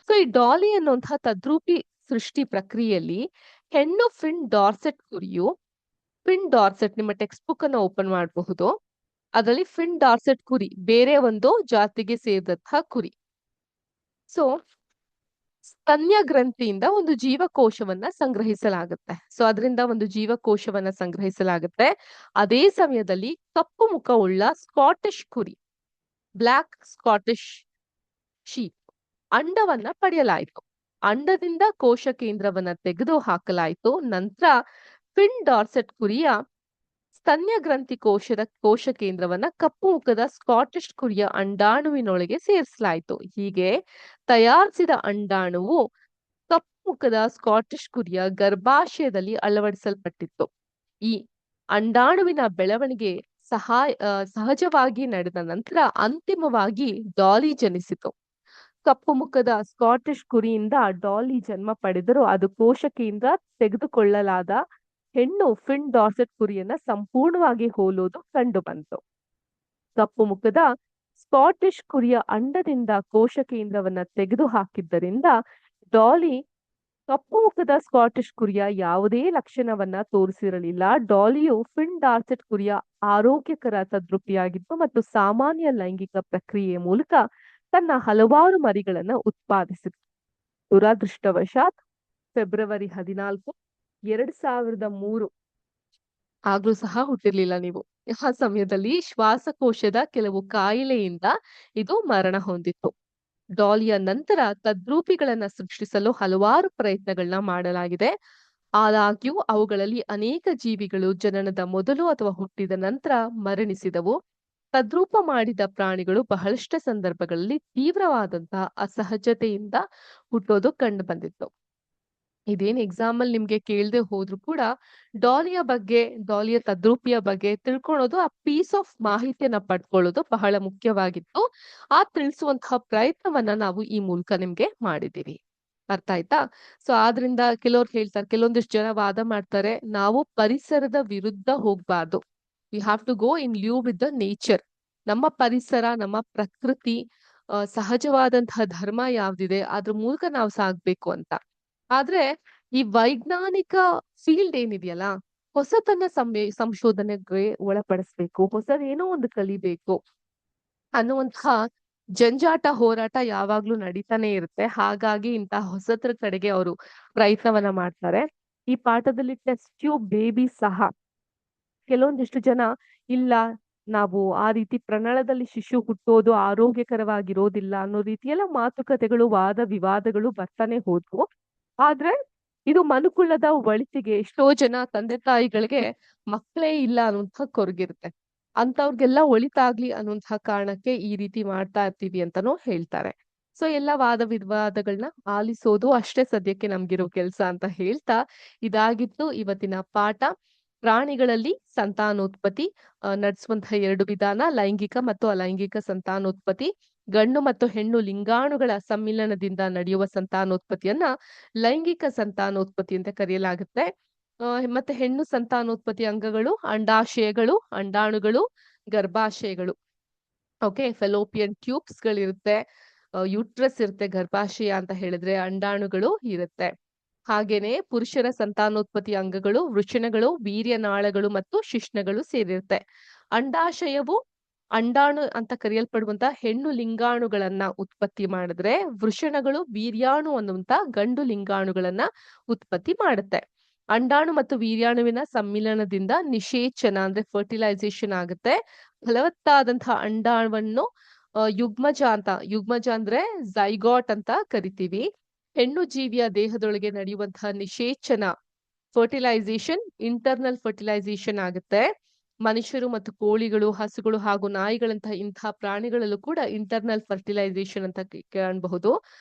ಸೊ ಈ ಡಾಲಿ ಅನ್ನುವಂತಹ ತದ್ರೂಪಿ ಸೃಷ್ಟಿ ಪ್ರಕ್ರಿಯೆಯಲ್ಲಿ ಹೆಣ್ಣು ಫಿನ್ ಡಾರ್ಸೆಟ್ ಕುರಿಯು ಫಿನ್ ಡಾರ್ಸೆಟ್ ನಿಮ್ಮ ಟೆಕ್ಸ್ಟ್ ಬುಕ್ ಅನ್ನು ಓಪನ್ ಮಾಡಬಹುದು. ಅದರಲ್ಲಿ ಫಿನ್ ಡಾರ್ಸೆಟ್ ಕುರಿ ಬೇರೆ ಒಂದು ಜಾತಿಗೆ ಸೇರಿದಂತಹ ಕುರಿ. ಸೊ ಸ್ತನ್ಯ ಗ್ರಂಥಿಯಿಂದ ಒಂದು ಜೀವಕೋಶವನ್ನ ಸಂಗ್ರಹಿಸಲಾಗುತ್ತೆ. ಸೊ ಅದರಿಂದ ಒಂದು ಜೀವಕೋಶವನ್ನ ಸಂಗ್ರಹಿಸಲಾಗುತ್ತೆ. ಅದೇ ಸಮಯದಲ್ಲಿ ಕಪ್ಪು ಮುಖವುಳ್ಳ ಸ್ಕಾಟಿಷ್ ಕುರಿ, ಬ್ಲಾಕ್ ಸ್ಕಾಟಿಷ್ ಶೀಪ್ ಅಂಡವನ್ನ ಪಡೆಯಲಾಯಿತು. ಅಂಡದಿಂದ ಕೋಶ ಕೇಂದ್ರವನ್ನ ತೆಗೆದು ಹಾಕಲಾಯಿತು. ನಂತರ ಫಿನ್ ಡಾರ್ಸೆಟ್ ಕುರಿಯ ಸ್ತನ್ಯ ಗ್ರಂಥಿ ಕೋಶ ಕೇಂದ್ರವನ್ನ ಕಪ್ಪು ಮುಖದ ಸ್ಕಾಟಿಷ್ ಕುರಿಯ ಅಂಡಾಣುವಿನೊಳಗೆ ಸೇರಿಸಲಾಯಿತು. ಹೀಗೆ ತಯಾರಿಸಿದ ಅಂಡಾಣುವು ಕಪ್ಪು ಮುಖದ ಸ್ಕಾಟಿಷ್ ಕುರಿಯ ಗರ್ಭಾಶಯದಲ್ಲಿ ಅಳವಡಿಸಲ್ಪಟ್ಟಿತ್ತು. ಈ ಅಂಡಾಣುವಿನ ಬೆಳವಣಿಗೆ ಸಹಜವಾಗಿ ನಡೆದ ನಂತರ ಅಂತಿಮವಾಗಿ ಡಾಲಿ ಜನಿಸಿತು. ಕಪ್ಪು ಮುಖದ ಸ್ಕಾಟಿಷ್ ಕುರಿಯಿಂದ ಡಾಲಿ ಜನ್ಮ ಪಡೆದರೂ ಅದು ಕೋಶಕೆಯಿಂದ ತೆಗೆದುಕೊಳ್ಳಲಾದ ಹೆಣ್ಣು ಫಿನ್ ಡಾರ್ಸೆಟ್ ಕುರಿಯನ್ನ ಸಂಪೂರ್ಣವಾಗಿ ಹೋಲುವುದು ಕಂಡು ಬಂತು. ಕಪ್ಪು ಮುಖದ ಸ್ಕಾಟಿಷ್ ಕುರಿಯ ಅಂಡದಿಂದ ಕೋಶ ಕೇಂದ್ರವನ್ನ ತೆಗೆದು ಹಾಕಿದ್ದರಿಂದ ಡಾಲಿ ಕಪ್ಪು ಮುಖದ ಸ್ಕಾಟಿಷ್ ಕುರಿಯ ಯಾವುದೇ ಲಕ್ಷಣವನ್ನ ತೋರಿಸಿರಲಿಲ್ಲ. ಡಾಲಿಯು ಫಿನ್ ಡಾರ್ಸೆಟ್ ಕುರಿಯ ಆರೋಗ್ಯಕರ ತದ್ರೂಪಿಯಾಗಿತ್ತು ಮತ್ತು ಸಾಮಾನ್ಯ ಲೈಂಗಿಕ ಪ್ರಕ್ರಿಯೆಯ ಮೂಲಕ ತನ್ನ ಹಲವಾರು ಮರಿಗಳನ್ನ ಉತ್ಪಾದಿಸಿತು. ದುರಾದೃಷ್ಟವಶಾತ್ ಫೆಬ್ರವರಿ 14, 2003 ಆಗ್ಲೂ ಸಹ ಹುಟ್ಟಿರ್ಲಿಲ್ಲ ನೀವು. ಆ ಸಮಯದಲ್ಲಿ ಶ್ವಾಸಕೋಶದ ಕೆಲವು ಕಾಯಿಲೆಯಿಂದ ಇದು ಮರಣ ಹೊಂದಿತ್ತು. ಡಾಲಿಯ ನಂತರ ತದ್ರೂಪಿಗಳನ್ನ ಸೃಷ್ಟಿಸಲು ಹಲವಾರು ಪ್ರಯತ್ನಗಳನ್ನ ಮಾಡಲಾಗಿದೆ. ಆದಾಗ್ಯೂ ಅವುಗಳಲ್ಲಿ ಅನೇಕ ಜೀವಿಗಳು ಜನನದ ಮೊದಲು ಅಥವಾ ಹುಟ್ಟಿದ ನಂತರ ಮರಣಿಸಿದವು. ತದ್ರೂಪ ಮಾಡಿದ ಪ್ರಾಣಿಗಳು ಬಹಳಷ್ಟು ಸಂದರ್ಭಗಳಲ್ಲಿ ತೀವ್ರವಾದಂತಹ ಅಸಹಜತೆಯಿಂದ ಹುಟ್ಟೋದು ಕಂಡು ಬಂದಿತ್ತು. ಇದೇನ್ ಎಕ್ಸಾಮ್ ಅಲ್ಲಿ ನಿಮ್ಗೆ ಕೇಳದೆ ಹೋದ್ರು ಕೂಡ ಡಾಲಿಯ ಬಗ್ಗೆ, ಡಾಲಿಯ ತದ್ರೂಪಿಯ ಬಗ್ಗೆ ತಿಳ್ಕೊಳ್ಳೋದು, ಆ ಪೀಸ್ ಆಫ್ ಮಾಹಿತಿಯನ್ನ ಪಡ್ಕೊಳ್ಳೋದು ಬಹಳ ಮುಖ್ಯವಾಗಿತ್ತು. ಆ ತಿಳಿಸುವಂತಹ ಪ್ರಯತ್ನವನ್ನ ನಾವು ಈ ಮೂಲಕ ನಿಮ್ಗೆ ಮಾಡಿದೀವಿ. ಅರ್ಥ ಆಯ್ತಾ? ಸೊ ಆದ್ರಿಂದ ಕೆಲವ್ರು ಹೇಳ್ತಾರೆ, ಕೆಲವೊಂದಿಷ್ಟು ಜನ ವಾದ ಮಾಡ್ತಾರೆ, ನಾವು ಪರಿಸರದ ವಿರುದ್ಧ ಹೋಗ್ಬಾರ್ದು. We have to go in lieu with the nature. ನಮ್ಮ ಪರಿಸರ, ನಮ್ಮ ಪ್ರಕೃತಿ, ಸಹಜವಾದಂತಹ ಧರ್ಮ ಯಾವ್ದಿದೆ ಅದ್ರ ಮೂಲಕ ನಾವು ಸಾಗ್ಬೇಕು ಅಂತ. ಆದ್ರೆ ಈ ವೈಜ್ಞಾನಿಕ ಫೀಲ್ಡ್ ಏನಿದೆಯಲ್ಲ, ಹೊಸತನ್ನ ಸಂಶೋಧನೆಗೆ ಒಳಪಡಿಸ್ಬೇಕು, ಹೊಸದೇನೋ ಒಂದು ಕಲಿಬೇಕು ಅನ್ನುವಂತಹ ಜಂಜಾಟ, ಹೋರಾಟ ಯಾವಾಗ್ಲೂ ನಡೀತಾನೆ ಇರುತ್ತೆ. ಹಾಗಾಗಿ ಇಂತಹ ಹೊಸತರ ಕಡೆಗೆ ಅವರು ಪ್ರಯತ್ನವನ್ನ ಮಾಡ್ತಾರೆ. ಈ ಪಾಠದಲ್ಲಿ ಟೆಸ್ಟ್ ಟ್ಯೂಬ್ ಬೇಬಿ ಸಹ ಕೆಲವೊಂದಿಷ್ಟು ಜನ ಇಲ್ಲ, ನಾವು ಆ ರೀತಿ ಪ್ರಣಯದಲ್ಲಿ ಶಿಶು ಹುಟ್ಟೋದು ಆರೋಗ್ಯಕರವಾಗಿರೋದಿಲ್ಲ ಅನ್ನೋ ರೀತಿಯೆಲ್ಲ ಮಾತುಕತೆಗಳು, ವಾದ ವಿವಾದಗಳು ಬರ್ತಾನೆ ಹೋದ್ವು. ಆದ್ರೆ ಇದು ಮನುಕುಲದ ಒಳಿತಿಗೆ ಎಷ್ಟೋ ಜನ ತಂದೆ ತಾಯಿಗಳಿಗೆ ಮಕ್ಕಳೇ ಇಲ್ಲ ಅನ್ನುವಂತಹ ಕೊರಗಿರುತ್ತೆ. ಅಂತವ್ರಿಗೆಲ್ಲ ಒಳಿತಾಗ್ಲಿ ಅನ್ನುವಂತಹ ಕಾರಣಕ್ಕೆ ಈ ರೀತಿ ಮಾಡ್ತಾ ಇರ್ತೀವಿ ಅಂತಾನೂ ಹೇಳ್ತಾರೆ. ಸೊ ಎಲ್ಲ ವಾದ ವಿವಾದಗಳನ್ನ ಆಲಿಸೋದು ಅಷ್ಟೇ ಸದ್ಯಕ್ಕೆ ನಮ್ಗಿರೋ ಕೆಲ್ಸ ಅಂತ ಹೇಳ್ತಾ, ಇದಾಗಿತ್ತು ಇವತ್ತಿನ ಪಾಠ. ಪ್ರಾಣಿಗಳಲ್ಲಿ ಸಂತಾನೋತ್ಪತ್ತಿ ನಡೆಸುವಂತಹ 2 ವಿಧಾನ, ಲೈಂಗಿಕ ಮತ್ತು ಅಲೈಂಗಿಕ ಸಂತಾನೋತ್ಪತ್ತಿ. ಗಂಡು ಮತ್ತು ಹೆಣ್ಣು ಲಿಂಗಾಣುಗಳ ಸಮ್ಮಿಲನದಿಂದ ನಡೆಯುವ ಸಂತಾನೋತ್ಪತ್ತಿಯನ್ನ ಲೈಂಗಿಕ ಸಂತಾನೋತ್ಪತ್ತಿ ಅಂತ ಕರೆಯಲಾಗುತ್ತೆ. ಮತ್ತೆ ಹೆಣ್ಣು ಸಂತಾನೋತ್ಪತ್ತಿ ಅಂಗಗಳು ಅಂಡಾಶಯಗಳು, ಅಂಡಾಣುಗಳು, ಗರ್ಭಾಶಯಗಳು. ಓಕೆ, ಫೆಲೋಪಿಯನ್ ಟ್ಯೂಬ್ಸ್ ಗಳಿರುತ್ತೆ, ಯೂಟ್ರಸ್ ಇರುತ್ತೆ, ಗರ್ಭಾಶಯ ಅಂತ ಹೇಳಿದ್ರೆ ಅಂಡಾಣುಗಳು ಇರುತ್ತೆ. ಹಾಗೇನೆ ಪುರುಷರ ಸಂತಾನೋತ್ಪತ್ತಿ ಅಂಗಗಳು ವೃಷಣಗಳು, ವೀರ್ಯನಾಳಗಳು ಮತ್ತು ಶಿಶ್ನಗಳು ಸೇರಿರುತ್ತೆ. ಅಂಡಾಶಯವು ಅಂಡಾಣು ಅಂತ ಕರೆಯಲ್ಪಡುವಂತ ಹೆಣ್ಣು ಲಿಂಗಾಣುಗಳನ್ನ ಉತ್ಪತ್ತಿ ಮಾಡಿದ್ರೆ, ವೃಷಣಗಳು ವೀರ್ಯಾಣು ಅನ್ನುವಂತ ಗಂಡು ಲಿಂಗಾಣುಗಳನ್ನ ಉತ್ಪತ್ತಿ ಮಾಡುತ್ತೆ. ಅಂಡಾಣು ಮತ್ತು ವೀರ್ಯಾಣುವಿನ ಸಮ್ಮಿಲನದಿಂದ ನಿಷೇಚನ ಅಂದ್ರೆ ಫರ್ಟಿಲೈಸೇಷನ್ ಆಗುತ್ತೆ. ಫಲವತ್ತಾದಂತಹ ಅಂಡಾಣುವನ್ನು ಯುಗ್ಮಜ ಅಂದ್ರೆ ಝೈಗಾಟ್ ಅಂತ ಕರಿತೀವಿ. ಹೆಣ್ಣು ಜೀವಿಯ ದೇಹದೊಳಗೆ ನಡೆಯುವಂತಹ ನಿಷೇಚನ, ಫರ್ಟಿಲೈಸೇಷನ್, ಇಂಟರ್ನಲ್ ಫರ್ಟಿಲೈಸೇಷನ್ ಆಗುತ್ತೆ. ಮನುಷ್ಯರು ಮತ್ತು ಕೋಳಿಗಳು, ಹಸುಗಳು ಹಾಗೂ ನಾಯಿಗಳಂತಹ ಇಂತಹ ಪ್ರಾಣಿಗಳಲ್ಲೂ ಕೂಡ ಇಂಟರ್ನಲ್ ಫರ್ಟಿಲೈಸೇಷನ್ ಅಂತ ಕಾಣಬಹುದು.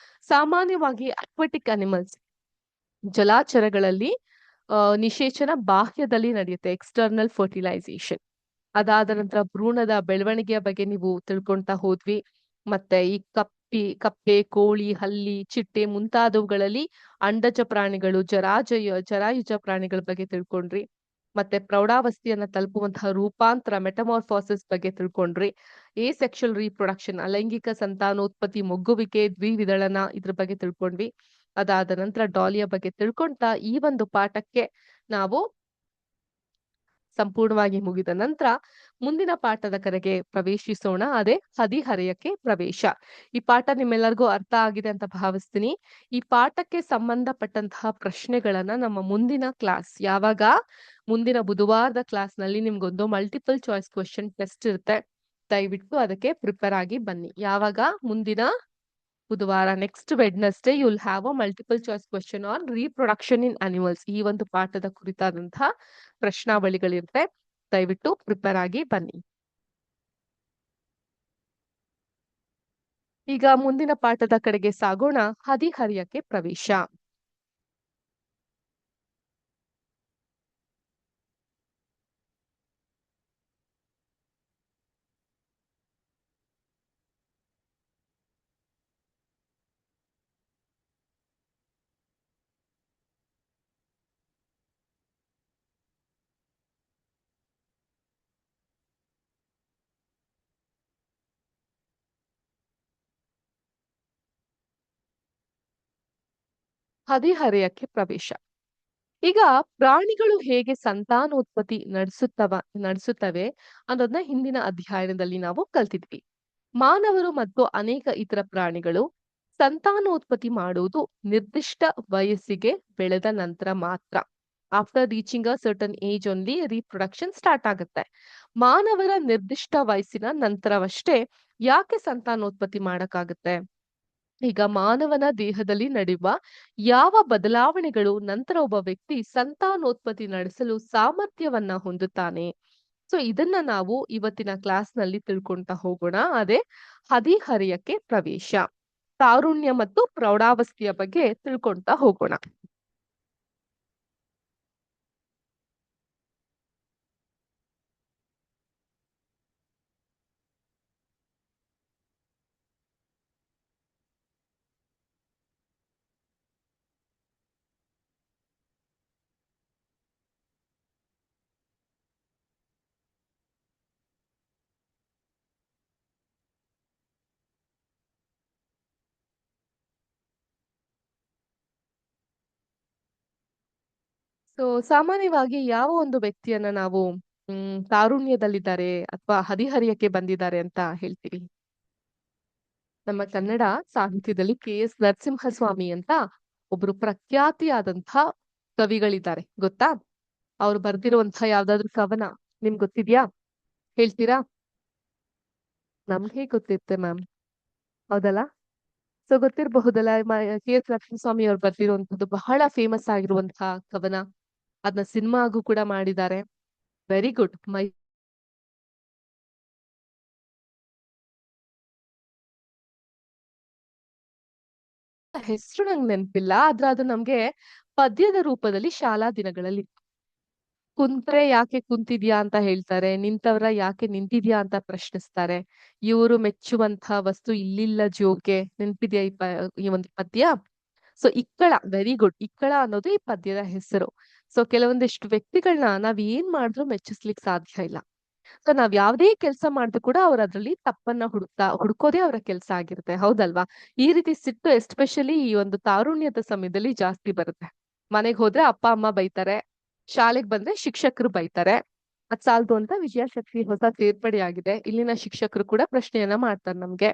ಸಾಮಾನ್ಯವಾಗಿ ಅಕ್ವಾಟಿಕ್ ಅನಿಮಲ್ಸ್, ಜಲಾಚರಗಳಲ್ಲಿ ನಿಷೇಚನ ಬಾಹ್ಯದಲ್ಲಿ ನಡೆಯುತ್ತೆ, ಎಕ್ಸ್ಟರ್ನಲ್ ಫರ್ಟಿಲೈಸೇಷನ್. ಅದಾದ ನಂತರ ಭ್ರೂಣದ ಬೆಳವಣಿಗೆಯ ಬಗ್ಗೆ ನೀವು ತಿಳ್ಕೊಂತಾ ಹೋದ್ವಿ. ಮತ್ತೆ ಈ ಕಪ್ಪೆ, ಕೋಳಿ, ಹಲ್ಲಿ, ಚಿಟ್ಟೆ ಮುಂತಾದವುಗಳಲ್ಲಿ ಅಂಡಜ ಪ್ರಾಣಿಗಳು, ಜರಾಯುಜ ಪ್ರಾಣಿಗಳ ಬಗ್ಗೆ ತಿಳ್ಕೊಂಡ್ರಿ. ಮತ್ತೆ ಪ್ರೌಢಾವಸ್ಥೆಯನ್ನ ತಲುಪುವಂತಹ ರೂಪಾಂತರ ಮೆಟಮಾರ್ಫಾಸಿಸ್ ಬಗ್ಗೆ ತಿಳ್ಕೊಂಡ್ರಿ. ಸೆಕ್ಷುವಲ್ ರೀಪ್ರೊಡಕ್ಷನ್ ಅಲೈಂಗಿಕ ಸಂತಾನೋತ್ಪತ್ತಿ, ಮೊಗ್ಗುವಿಕೆ, ದ್ವಿವಿದಳನ ಇದ್ರ ಬಗ್ಗೆ ತಿಳ್ಕೊಂಡ್ವಿ. ಅದಾದ ನಂತರ ಡಾಲಿಯ ಬಗ್ಗೆ ತಿಳ್ಕೊಂತಾ ಈ ಒಂದು ಪಾಠಕ್ಕೆ ನಾವು ಸಂಪೂರ್ಣವಾಗಿ ಮುಗಿದ ನಂತರ ಮುಂದಿನ ಪಾಠದ ಕರೆಗೆ ಪ್ರವೇಶಿಸೋಣ. ಅದೇ ಹದಿಹರೆಯಕ್ಕೆ ಪ್ರವೇಶ. ಈ ಪಾಠ ನಿಮ್ಮೆಲ್ಲರಿಗೂ ಅರ್ಥ ಆಗಿದೆ ಅಂತ ಭಾವಿಸ್ತೀನಿ. ಈ ಪಾಠಕ್ಕೆ ಸಂಬಂಧಪಟ್ಟಂತಹ ಪ್ರಶ್ನೆಗಳನ್ನ ನಮ್ಮ ಮುಂದಿನ ಕ್ಲಾಸ್ ಯಾವಾಗ, ಮುಂದಿನ ಬುಧವಾರದ ಕ್ಲಾಸ್ ನಲ್ಲಿ ನಿಮ್ಗೊಂದು ಮಲ್ಟಿಪಲ್ ಚಾಯ್ಸ್ ಕ್ವೆಶ್ಚನ್ ಟೆಸ್ಟ್ ಇರುತ್ತೆ. ದಯವಿಟ್ಟು ಅದಕ್ಕೆ ಪ್ರಿಪೇರ್ ಆಗಿ ಬನ್ನಿ. ಯಾವಾಗ? ಮುಂದಿನ ಬುಧವಾರ, next Wednesday you will have a multiple choice question on reproduction in animals. ಈ ಒಂದು ಪಾಠದ ಕುರಿತಾದಂತಹ ಪ್ರಶ್ನಾವಳಿಗಳಿರುತ್ತೆ. ದಯವಿಟ್ಟು ಪ್ರಿಪೇರ್ ಆಗಿ ಬನ್ನಿ. ಈಗ ಮುಂದಿನ ಪಾಠದ ಕಡೆಗೆ ಸಾಗೋಣ. ಹದಿಹರೆಯಕ್ಕೆ ಪ್ರವೇಶ. ಹದಿಹರೆಯಕ್ಕೆ ಪ್ರವೇಶ. ಈಗ ಪ್ರಾಣಿಗಳು ಹೇಗೆ ಸಂತಾನೋತ್ಪತ್ತಿ ನಡೆಸುತ್ತವೆ ಅನ್ನೋದನ್ನ ಹಿಂದಿನ ಅಧ್ಯಯನದಲ್ಲಿ ನಾವು ಕಲ್ತಿದ್ವಿ. ಮಾನವರು ಮತ್ತು ಅನೇಕ ಇತರ ಪ್ರಾಣಿಗಳು ಸಂತಾನೋತ್ಪತ್ತಿ ಮಾಡುವುದು ನಿರ್ದಿಷ್ಟ ವಯಸ್ಸಿಗೆ ಬೆಳೆದ ನಂತರ ಮಾತ್ರ. After reaching a certain age only reproduction start ಆಗುತ್ತೆ. ಮಾನವರ ನಿರ್ದಿಷ್ಟ ವಯಸ್ಸಿನ ನಂತರವಷ್ಟೇ ಯಾಕೆ ಸಂತಾನೋತ್ಪತ್ತಿ ಮಾಡಕ್ಕಾಗುತ್ತೆ? ಈಗ ಮಾನವನ ದೇಹದಲ್ಲಿ ನಡೆಯುವ ಯಾವ ಬದಲಾವಣೆಗಳು ನಂತರ ಒಬ್ಬ ವ್ಯಕ್ತಿ ಸಂತಾನೋತ್ಪತ್ತಿ ನಡೆಸಲು ಸಾಮರ್ಥ್ಯವನ್ನ ಹೊಂದುತ್ತಾನೆ? ಸೊ ಇದನ್ನ ನಾವು ಇವತ್ತಿನ ಕ್ಲಾಸ್ ನಲ್ಲಿ ತಿಳ್ಕೊಂತ ಹೋಗೋಣ. ಅದೇ ಹದಿಹರೆಯಕ್ಕೆ ಪ್ರವೇಶ. ತಾರುಣ್ಯ ಮತ್ತು ಪ್ರೌಢಾವಸ್ಥೆಯ ಬಗ್ಗೆ ತಿಳ್ಕೊಂತ ಹೋಗೋಣ. ಸೊ ಸಾಮಾನ್ಯವಾಗಿ ಯಾವ ಒಂದು ವ್ಯಕ್ತಿಯನ್ನ ನಾವು ತಾರುಣ್ಯದಲ್ಲಿದ್ದಾರೆ ಅಥವಾ ಹದಿಹರಿಯಕ್ಕೆ ಬಂದಿದ್ದಾರೆ ಅಂತ ಹೇಳ್ತೀವಿ? ನಮ್ಮ ಕನ್ನಡ ಸಾಹಿತ್ಯದಲ್ಲಿ ಕೆ.ಎಸ್. ನರಸಿಂಹಸ್ವಾಮಿ ಅಂತ ಒಬ್ರು ಪ್ರಖ್ಯಾತಿಯಾದಂತಹ ಕವಿಗಳಿದ್ದಾರೆ, ಗೊತ್ತಾ? ಅವ್ರು ಬರ್ದಿರುವಂತಹ ಯಾವ್ದಾದ್ರು ಕವನ ನಿಮ್ಗೆ ಗೊತ್ತಿದ್ಯಾ? ಹೇಳ್ತೀರಾ? ನಮ್ಗೆ ಗೊತ್ತಿರುತ್ತೆ ಮ್ಯಾಮ್, ಹೌದಲ್ಲ? So ಗೊತ್ತಿರಬಹುದಲ್ಲ, KS. ನರಸಿಂಹಸ್ವಾಮಿ ಅವ್ರು ಬರ್ದಿರುವಂತದ್ದು ಬಹಳ ಫೇಮಸ್ ಆಗಿರುವಂತಹ ಕವನ. ಅದನ್ನ ಸಿನಿಮಾಗೂ ಕೂಡ ಮಾಡಿದ್ದಾರೆ. Very good. ಹೆಸರು ನಂಗೆ ನೆನಪಿಲ್ಲ, ಆದ್ರೆ ಅದು ನಮ್ಗೆ ಪದ್ಯದ ರೂಪದಲ್ಲಿ ಶಾಲಾ ದಿನಗಳಲ್ಲಿ ಕುಂತ್ರೆ ಯಾಕೆ ಕುಂತಿದ್ಯಾ ಅಂತ ಹೇಳ್ತಾರೆ, ನಿಂತವ್ರ ಯಾಕೆ ನಿಂತಿದ್ಯಾ ಅಂತ ಪ್ರಶ್ನಿಸ್ತಾರೆ. ಇವರು ಮೆಚ್ಚುವಂತ ವಸ್ತು ಇಲ್ಲಿಲ್ಲ ಜೋಕೆ. ನೆನ್ಪಿದ್ಯಾ ಈ ಒಂದು ಪದ್ಯ? ಸೊ ಇಕ್ಕಳ, ವೆರಿ ಗುಡ್. ಇಕ್ಕಳ ಅನ್ನೋದು ಈ ಪದ್ಯದ ಹೆಸರು. ಸೊ ಕೆಲವೊಂದಿಷ್ಟು ವ್ಯಕ್ತಿಗಳನ್ನ ನಾವ್ ಏನ್ ಮಾಡಿದ್ರು ಮೆಚ್ಚಿಸ್ಲಿಕ್ ಸಾಧ್ಯ ಇಲ್ಲ. ಸೊ ನಾವ್ ಯಾವ್ದೇ ಕೆಲ್ಸ ಮಾಡಿದ್ರು ಕೂಡ ಅವ್ರ ಅದ್ರಲ್ಲಿ ತಪ್ಪನ್ನ ಹುಡ್ಕೋದೇ ಅವರ ಕೆಲ್ಸ ಆಗಿರುತ್ತೆ, ಹೌದಲ್ವಾ? ಈ ರೀತಿ ಸಿಟ್ಟು ಎಸ್ಪೆಷಲಿ ಈ ಒಂದು ತಾರುಣ್ಯದ ಸಮಯದಲ್ಲಿ ಜಾಸ್ತಿ ಬರುತ್ತೆ. ಮನೆಗ್ ಹೋದ್ರೆ ಅಪ್ಪ ಅಮ್ಮ ಬೈತಾರೆ, ಶಾಲೆಗ್ ಬಂದ್ರೆ ಶಿಕ್ಷಕರು ಬೈತಾರೆ. ಅದ್ ಸಾಲ್ದು ಅಂತ ವಿಜಯಶಕ್ತಿ ಹೊಸ ಸೇರ್ಪಡೆ ಆಗಿದೆ. ಇಲ್ಲಿನ ಶಿಕ್ಷಕರು ಕೂಡ ಪ್ರಶ್ನೆಯನ್ನ ಮಾಡ್ತಾರೆ ನಮ್ಗೆ.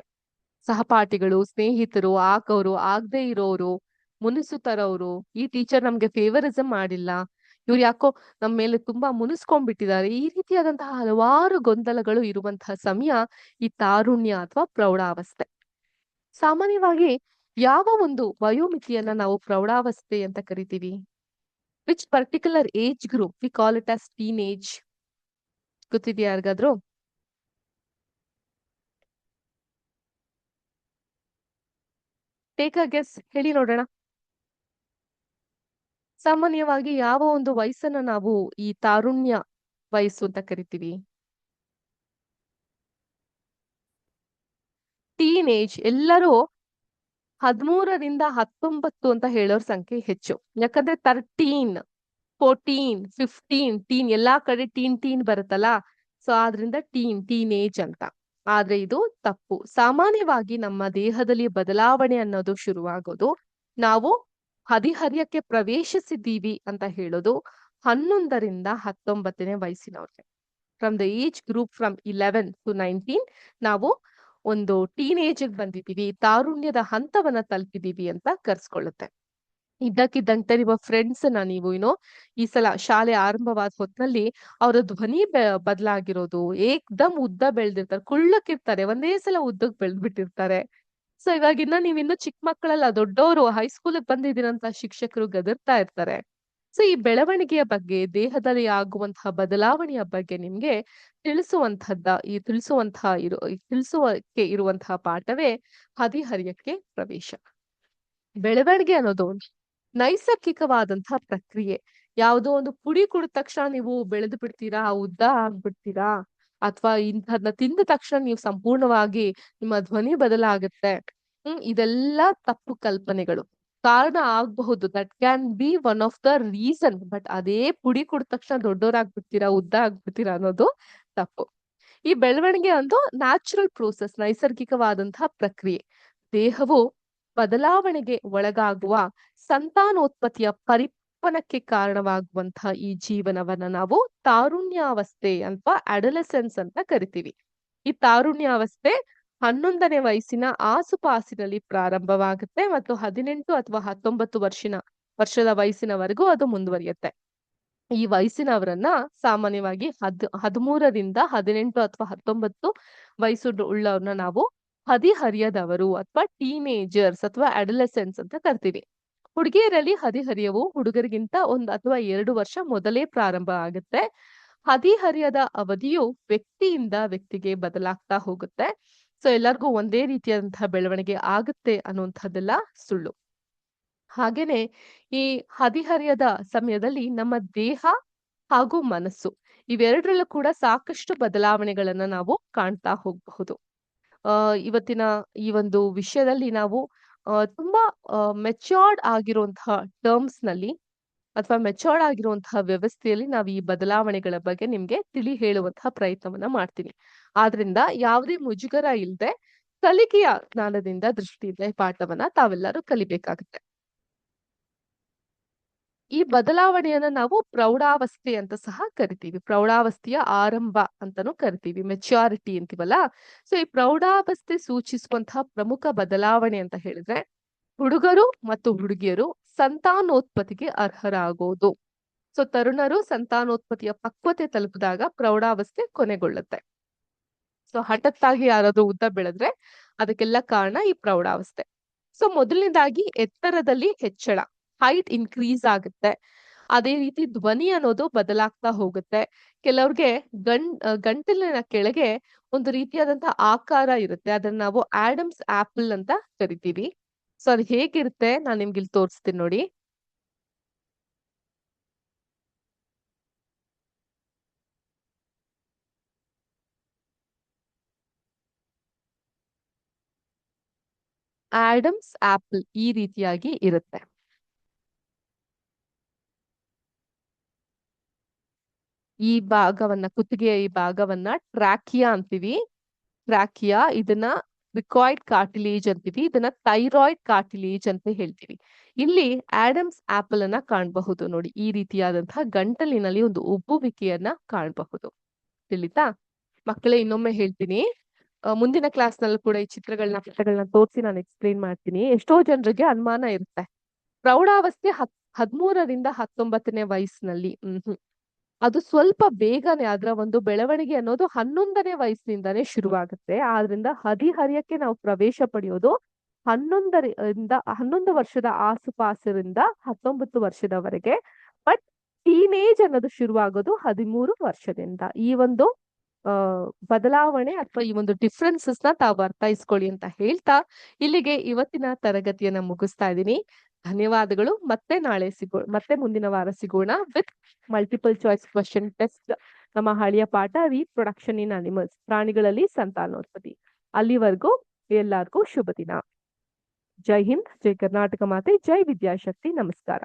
ಸಹಪಾಠಿಗಳು, ಸ್ನೇಹಿತರು, ಆಗೋರು, ಆಗದೆ ಇರೋರು, ಮುನಿಸು ತರೋರು, ಈ ಟೀಚರ್ ನಮ್ಗೆ ಫೇವರಿಸಂ ಮಾಡಿಲ್ಲ, ಇವ್ರು ಯಾಕೋ ನಮ್ಮ ಮೇಲೆ ತುಂಬಾ ಮುನಿಸ್ಕೊಂಡ್ಬಿಟ್ಟಿದ್ದಾರೆ. ಈ ರೀತಿಯಾದಂತಹ ಹಲವಾರು ಗೊಂದಲಗಳು ಇರುವಂತಹ ಸಮಯ ಈ ತಾರುಣ್ಯ ಅಥವಾ ಪ್ರೌಢಾವಸ್ಥೆ. ಸಾಮಾನ್ಯವಾಗಿ ಯಾವ ಒಂದು ವಯೋಮಿತಿಯನ್ನ ನಾವು ಪ್ರೌಢಾವಸ್ಥೆ ಅಂತ ಕರಿತೀವಿ? Which particular age group we call it as teenage? ಗೊತ್ತಿದ್ಯಾ ಯಾರಿಗಾದ್ರು? ಟೇಕ್ ಅ ಗೆಸ್, ಹೇಳಿ ನೋಡೋಣ. ಸಾಮಾನ್ಯವಾಗಿ ಯಾವ ಒಂದು ವಯಸ್ಸನ್ನ ನಾವು ಈ ತಾರುಣ್ಯ ವಯಸ್ಸು ಅಂತ ಕರಿತೀವಿ? ಟೀನೇಜ್. ಎಲ್ಲರೂ 13 ರಿಂದ 19 ಅಂತ ಹೇಳೋರ್ ಸಂಖ್ಯೆ ಹೆಚ್ಚು. ಯಾಕಂದ್ರೆ 13 14, 15, ಟೀನ್ ಎಲ್ಲಾ ಕಡೆ ಟೀನ್ ಬರುತ್ತಲ್ಲ. ಸೊ ಆದ್ರಿಂದ ಟೀನೇಜ್ ಅಂತ. ಆದ್ರೆ ಇದು ತಪ್ಪು. ಸಾಮಾನ್ಯವಾಗಿ ನಮ್ಮ ದೇಹದಲ್ಲಿ ಬದಲಾವಣೆ ಅನ್ನೋದು ಶುರುವಾಗೋದು ನಾವು ಹದಿಹರಿಯಕ್ಕೆ ಪ್ರವೇಶಿಸಿದ್ದೀವಿ ಅಂತ ಹೇಳೋದು 11ರಿಂದ 19ನೇ ವಯಸ್ಸಿನವ್ರಿಗೆ. From the age group from 11 to 19 ನಾವು ಒಂದು ಟೀನೇಜ್ ಬಂದಿದ್ದೀವಿ, ತಾರುಣ್ಯದ ಹಂತವನ್ನ ತಲುಪಿದೀವಿ ಅಂತ ಕರ್ಸ್ಕೊಳ್ಳುತ್ತೆ. ಇದ್ದಕ್ಕಿದ್ದಂತೆ ನಿಮ್ಮ ಫ್ರೆಂಡ್ಸ್ ನೀವು ಈ ಸಲ ಶಾಲೆ ಆರಂಭವಾದ ಹೊತ್ನಲ್ಲಿ ಅವರ ಧ್ವನಿ ಬದಲಾಗಿರೋದು, ಏಕ್ದಮ್ ಉದ್ದ ಬೆಳೆದಿರ್ತಾರೆ, ಕುಳ್ಳಕ್ಕಿರ್ತಾರೆ, ಒಂದೇ ಸಲ ಉದ್ದಕ್ ಬೆಳೆದ್ಬಿಟ್ಟಿರ್ತಾರೆ. ಸೊ ಇವಾಗಿನ್ನ ನೀವಿನ್ನು ಚಿಕ್ಕ ಮಕ್ಕಳಲ್ಲ, ದೊಡ್ಡವರು ಹೈಸ್ಕೂಲ್ ಬಂದಿದ್ದೀರಂತ ಶಿಕ್ಷಕರು ಗದರ್ತಾ ಇರ್ತಾರೆ. ಸೊ ಈ ಬೆಳವಣಿಗೆಯ ಬಗ್ಗೆ, ದೇಹದಲ್ಲಿ ಆಗುವಂತಹ ಬದಲಾವಣೆಯ ಬಗ್ಗೆ ನಿಮ್ಗೆ ತಿಳಿಸುವಕ್ಕೆ ಇರುವಂತಹ ಪಾಠವೇ ಹದಿಹರಿಯಕ್ಕೆ ಪ್ರವೇಶ. ಬೆಳವಣಿಗೆ ಅನ್ನೋದು ನೈಸರ್ಗಿಕವಾದಂತಹ ಪ್ರಕ್ರಿಯೆ. ಯಾವುದೋ ಒಂದು ಪುಡಿ ಕುಡಿದ ತಕ್ಷಣ ನೀವು ಬೆಳೆದು ಬಿಡ್ತೀರಾ, ಉದ್ದ ಆಗ್ಬಿಡ್ತೀರಾ, ಅಥವಾ ಇಂಥದ್ನ ತಿಂದ ತಕ್ಷಣ ನೀವು ಸಂಪೂರ್ಣವಾಗಿ ನಿಮ್ಮ ಧ್ವನಿ ಬದಲಾಗುತ್ತೆ. ಇದೆಲ್ಲ ತಪ್ಪು ಕಲ್ಪನೆಗಳು. ಕಾರಣ ಆಗ್ಬಹುದು, that can be one of the reason. But ಅದೇ ಪುಡಿ ಕುಡಿದ ತಕ್ಷಣ ದೊಡ್ಡವರಾಗ್ಬಿಡ್ತೀರಾ, ಉದ್ದ ಆಗ್ಬಿಡ್ತೀರಾ ಅನ್ನೋದು ತಪ್ಪು. ಈ ಬೆಳವಣಿಗೆ ಒಂದು ನ್ಯಾಚುರಲ್ ಪ್ರೋಸೆಸ್, ನೈಸರ್ಗಿಕವಾದಂತಹ ಪ್ರಕ್ರಿಯೆ. ದೇಹವು ಬದಲಾವಣೆಗೆ ಒಳಗಾಗುವ ಸಂತಾನೋತ್ಪತ್ತಿಯ ಪರಿಪಕ್ವಕ್ಕೆ ಕಾರಣವಾಗುವಂತಹ ಈ ಜೀವನವನ್ನ ನಾವು ತಾರುಣ್ಯಾವಸ್ಥೆ ಅಥವಾ ಅಡಲಸೆನ್ಸ್ ಅಂತ ಕರಿತೀವಿ. ಈ ತಾರುಣ್ಯಾವಸ್ಥೆ 11ನೇ ವಯಸ್ಸಿನ ಆಸುಪಾಸಿನಲ್ಲಿ ಪ್ರಾರಂಭವಾಗುತ್ತೆ ಮತ್ತು 18 ಅಥವಾ 19 ವರ್ಷದ ವಯಸ್ಸಿನವರೆಗೂ ಅದು ಮುಂದುವರಿಯುತ್ತೆ. ಈ ವಯಸ್ಸಿನವರನ್ನ ಸಾಮಾನ್ಯವಾಗಿ 13ರಿಂದ 18 ಅಥವಾ 19 ವಯಸ್ಸು ಉಳ್ಳವ್ರನ್ನ ನಾವು ಹದಿಹರಿಯದವರು ಅಥವಾ ಟೀನೇಜರ್ಸ್ ಅಥವಾ ಅಡಲಸೆನ್ಸ್ ಅಂತ ಕರಿತೀವಿ. ಹುಡುಗಿಯರಲ್ಲಿ ಹದಿಹರಿಯವು ಹುಡುಗರಿಗಿಂತ 1 ಅಥವಾ 2 ವರ್ಷ ಮೊದಲೇ ಪ್ರಾರಂಭ ಆಗುತ್ತೆ. ಹದಿಹರಿಯದ ಅವಧಿಯು ವ್ಯಕ್ತಿಯಿಂದ ವ್ಯಕ್ತಿಗೆ ಬದಲಾಗ್ತಾ ಹೋಗುತ್ತೆ. ಸೊ ಎಲ್ಲರಿಗೂ ಒಂದೇ ರೀತಿಯಾದಂತಹ ಬೆಳವಣಿಗೆ ಆಗುತ್ತೆ ಅನ್ನುವಂಥದ್ದೆಲ್ಲ ಸುಳ್ಳು. ಹಾಗೇನೆ ಈ ಹದಿಹರಿಯದ ಸಮಯದಲ್ಲಿ ನಮ್ಮ ದೇಹ ಹಾಗೂ ಮನಸ್ಸು ಇವೆರಡರಲ್ಲೂ ಕೂಡ ಸಾಕಷ್ಟು ಬದಲಾವಣೆಗಳನ್ನ ನಾವು ಕಾಣ್ತಾ ಹೋಗಬಹುದು. ಇವತ್ತಿನ ಈ ಒಂದು ವಿಷಯದಲ್ಲಿ ನಾವು ತುಂಬಾ ಮೆಚ್ಯೂರ್ಡ್ ಆಗಿರುವಂತಹ ಟರ್ಮ್ಸ್ ನಲ್ಲಿ ಅಥವಾ ಮೆಚ್ಯೂರ್ಡ್ ಆಗಿರುವಂತಹ ವ್ಯವಸ್ಥೆಯಲ್ಲಿ ನಾವು ಈ ಬದಲಾವಣೆಗಳ ಬಗ್ಗೆ ನಿಮ್ಗೆ ತಿಳಿ ಹೇಳುವಂತಹ ಪ್ರಯತ್ನವನ್ನ ಮಾಡ್ತೀನಿ. ಆದ್ರಿಂದ ಯಾವುದೇ ಮುಜುಗರ ಇಲ್ಲದೆ ಕಲಿಕೆಯ ಜ್ಞಾನದಿಂದ ದೃಷ್ಟಿಯಿಂದ ಈ ಪಾಠವನ್ನ ತಾವೆಲ್ಲರೂ ಕಲಿಬೇಕಾಗುತ್ತೆ. ಈ ಬದಲಾವಣೆಯನ್ನ ನಾವು ಪ್ರೌಢಾವಸ್ಥೆ ಅಂತ ಸಹ ಕರಿತೀವಿ. ಪ್ರೌಢಾವಸ್ಥೆಯ ಆರಂಭ ಅಂತಾನೂ ಕರಿತೀವಿ, ಮೆಚ್ಯೂರಿಟಿ ಅಂತೀವಲ್ಲ. ಸೊ ಈ ಪ್ರೌಢಾವಸ್ಥೆ ಸೂಚಿಸುವಂತಹ ಪ್ರಮುಖ ಬದಲಾವಣೆ ಅಂತ ಹೇಳಿದ್ರೆ ಹುಡುಗರು ಮತ್ತು ಹುಡುಗಿಯರು ಸಂತಾನೋತ್ಪತ್ತಿಗೆ ಅರ್ಹರಾಗೋದು. ಸೊ ತರುಣರು ಸಂತಾನೋತ್ಪತ್ತಿಯ ಪಕ್ವತೆ ತಲುಪಿದಾಗ ಪ್ರೌಢಾವಸ್ಥೆ ಕೊನೆಗೊಳ್ಳುತ್ತೆ. ಸೊ ಹಠತ್ತಾಗಿ ಯಾರಾದ್ರೂ ಉದ್ದ ಬೆಳೆದ್ರೆ ಅದಕ್ಕೆಲ್ಲ ಕಾರಣ ಈ ಪ್ರೌಢಾವಸ್ಥೆ. ಸೊ ಮೊದಲನೇದಾಗಿ ಎತ್ತರದಲ್ಲಿ ಹೆಚ್ಚಳ, ಹೈಟ್ ಇನ್ಕ್ರೀಸ್ ಆಗುತ್ತೆ. ಅದೇ ರೀತಿ ಧ್ವನಿ ಅನ್ನೋದು ಬದಲಾಗ್ತಾ ಹೋಗುತ್ತೆ. ಕೆಲವ್ರಿಗೆ ಗಂಟಲಿನ ಕೆಳಗೆ ಒಂದು ರೀತಿಯಾದಂತಹ ಆಕಾರ ಇರುತ್ತೆ, ಅದನ್ನ ನಾವು ಆಡಮ್ಸ್ ಆಪಲ್ ಅಂತ ಕರಿತೀವಿ. ಸೊ ಅದು ಹೇಗಿರುತ್ತೆ ನಾನು ನಿಮ್ಗೆ ಇಲ್ಲಿ ತೋರಿಸ್ತೀನಿ ನೋಡಿ. ಆಡಮ್ಸ್ ಆಪಲ್ ಈ ರೀತಿಯಾಗಿ ಇರುತ್ತೆ. ಈ ಭಾಗವನ್ನ, ಕುತ್ತಿಗೆಯ ಈ ಭಾಗವನ್ನ ಟ್ರಾಕಿಯಾ ಅಂತೀವಿ. ಟ್ರಾಕಿಯಾ, ಇದನ್ನ ರಿಕಾಯ್ಡ್ ಕಾರ್ಟಿಲೇಜ್ ಅಂತೀವಿ, ಇದನ್ನ ಥೈರಾಯ್ಡ್ ಕಾರ್ಟಿಲೇಜ್ ಅಂತ ಹೇಳ್ತೀವಿ. ಇಲ್ಲಿ ಆಡಮ್ಸ್ ಆಪಲ್ ಅನ್ನ ಕಾಣಬಹುದು ನೋಡಿ. ಈ ರೀತಿಯಾದಂತಹ ಗಂಟಲಿನಲ್ಲಿ ಒಂದು ಉಬ್ಬುವಿಕೆಯನ್ನ ಕಾಣಬಹುದು. ತಿಳಿತಾ ಮಕ್ಕಳೇ? ಇನ್ನೊಮ್ಮೆ ಹೇಳ್ತೀನಿ, ಮುಂದಿನ ಕ್ಲಾಸ್ ನಲ್ಲೂ ಕೂಡ ಈ ಪುಟಗಳನ್ನ ತೋರಿಸಿ ನಾನು ಎಕ್ಸ್ಪ್ಲೇನ್ ಮಾಡ್ತೀನಿ. ಎಷ್ಟೋ ಜನರಿಗೆ ಅನುಮಾನ ಇರುತ್ತೆ, ಪ್ರೌಢಾವಸ್ಥೆ 13ರಿಂದ 19ನೇ ವಯಸ್ಸಿನಲ್ಲಿ ಅದು ಸ್ವಲ್ಪ ಬೇಗನೆ ಅದರ ಒಂದು ಬೆಳವಣಿಗೆ ಅನ್ನೋದು 11ನೇ ವಯಸ್ಸಿನಿಂದಾನೇ ಶುರುವಾಗುತ್ತೆ. ಆದ್ರಿಂದ ಹದಿಹರಿಯಕ್ಕೆ ನಾವು ಪ್ರವೇಶ ಪಡೆಯೋದು 11 ವರ್ಷದ ಆಸುಪಾಸರಿಂದ 19 ವರ್ಷದವರೆಗೆ. ಬಟ್ ಟೀನೇಜ್ ಅನ್ನೋದು ಶುರುವಾಗೋದು 13 ವರ್ಷದಿಂದ. ಈ ಒಂದು ಬದಲಾವಣೆ ಅಥವಾ ಈ ಒಂದು ಡಿಫ್ರೆನ್ಸಸ್ ನ ತಾವು ಅರ್ಥೈಸ್ಕೊಳ್ಳಿ ಅಂತ ಹೇಳ್ತಾ ಇಲ್ಲಿಗೆ ಇವತ್ತಿನ ತರಗತಿಯನ್ನ ಮುಗಿಸ್ತಾ ಇದ್ದೀನಿ. ಧನ್ಯವಾದಗಳು. ಮತ್ತೆ ಮುಂದಿನ ವಾರ ಸಿಗೋಣ with multiple choice question test. ನಮ್ಮ ಹಳೆಯ ಪಾಠ ರೀಪ್ರೊಡಕ್ಷನ್ ಇನ್ ಅನಿಮಲ್ಸ್, ಪ್ರಾಣಿಗಳಲ್ಲಿ ಸಂತಾನೋತ್ಪತ್ತಿ. ಅಲ್ಲಿವರೆಗೂ ಎಲ್ಲರಿಗೂ ಶುಭ ದಿನ. ಜೈ ಹಿಂದ್, ಜೈ ಕರ್ನಾಟಕ ಮಾತೆ, ಜೈ ವಿದ್ಯಾಶಕ್ತಿ. ನಮಸ್ಕಾರ.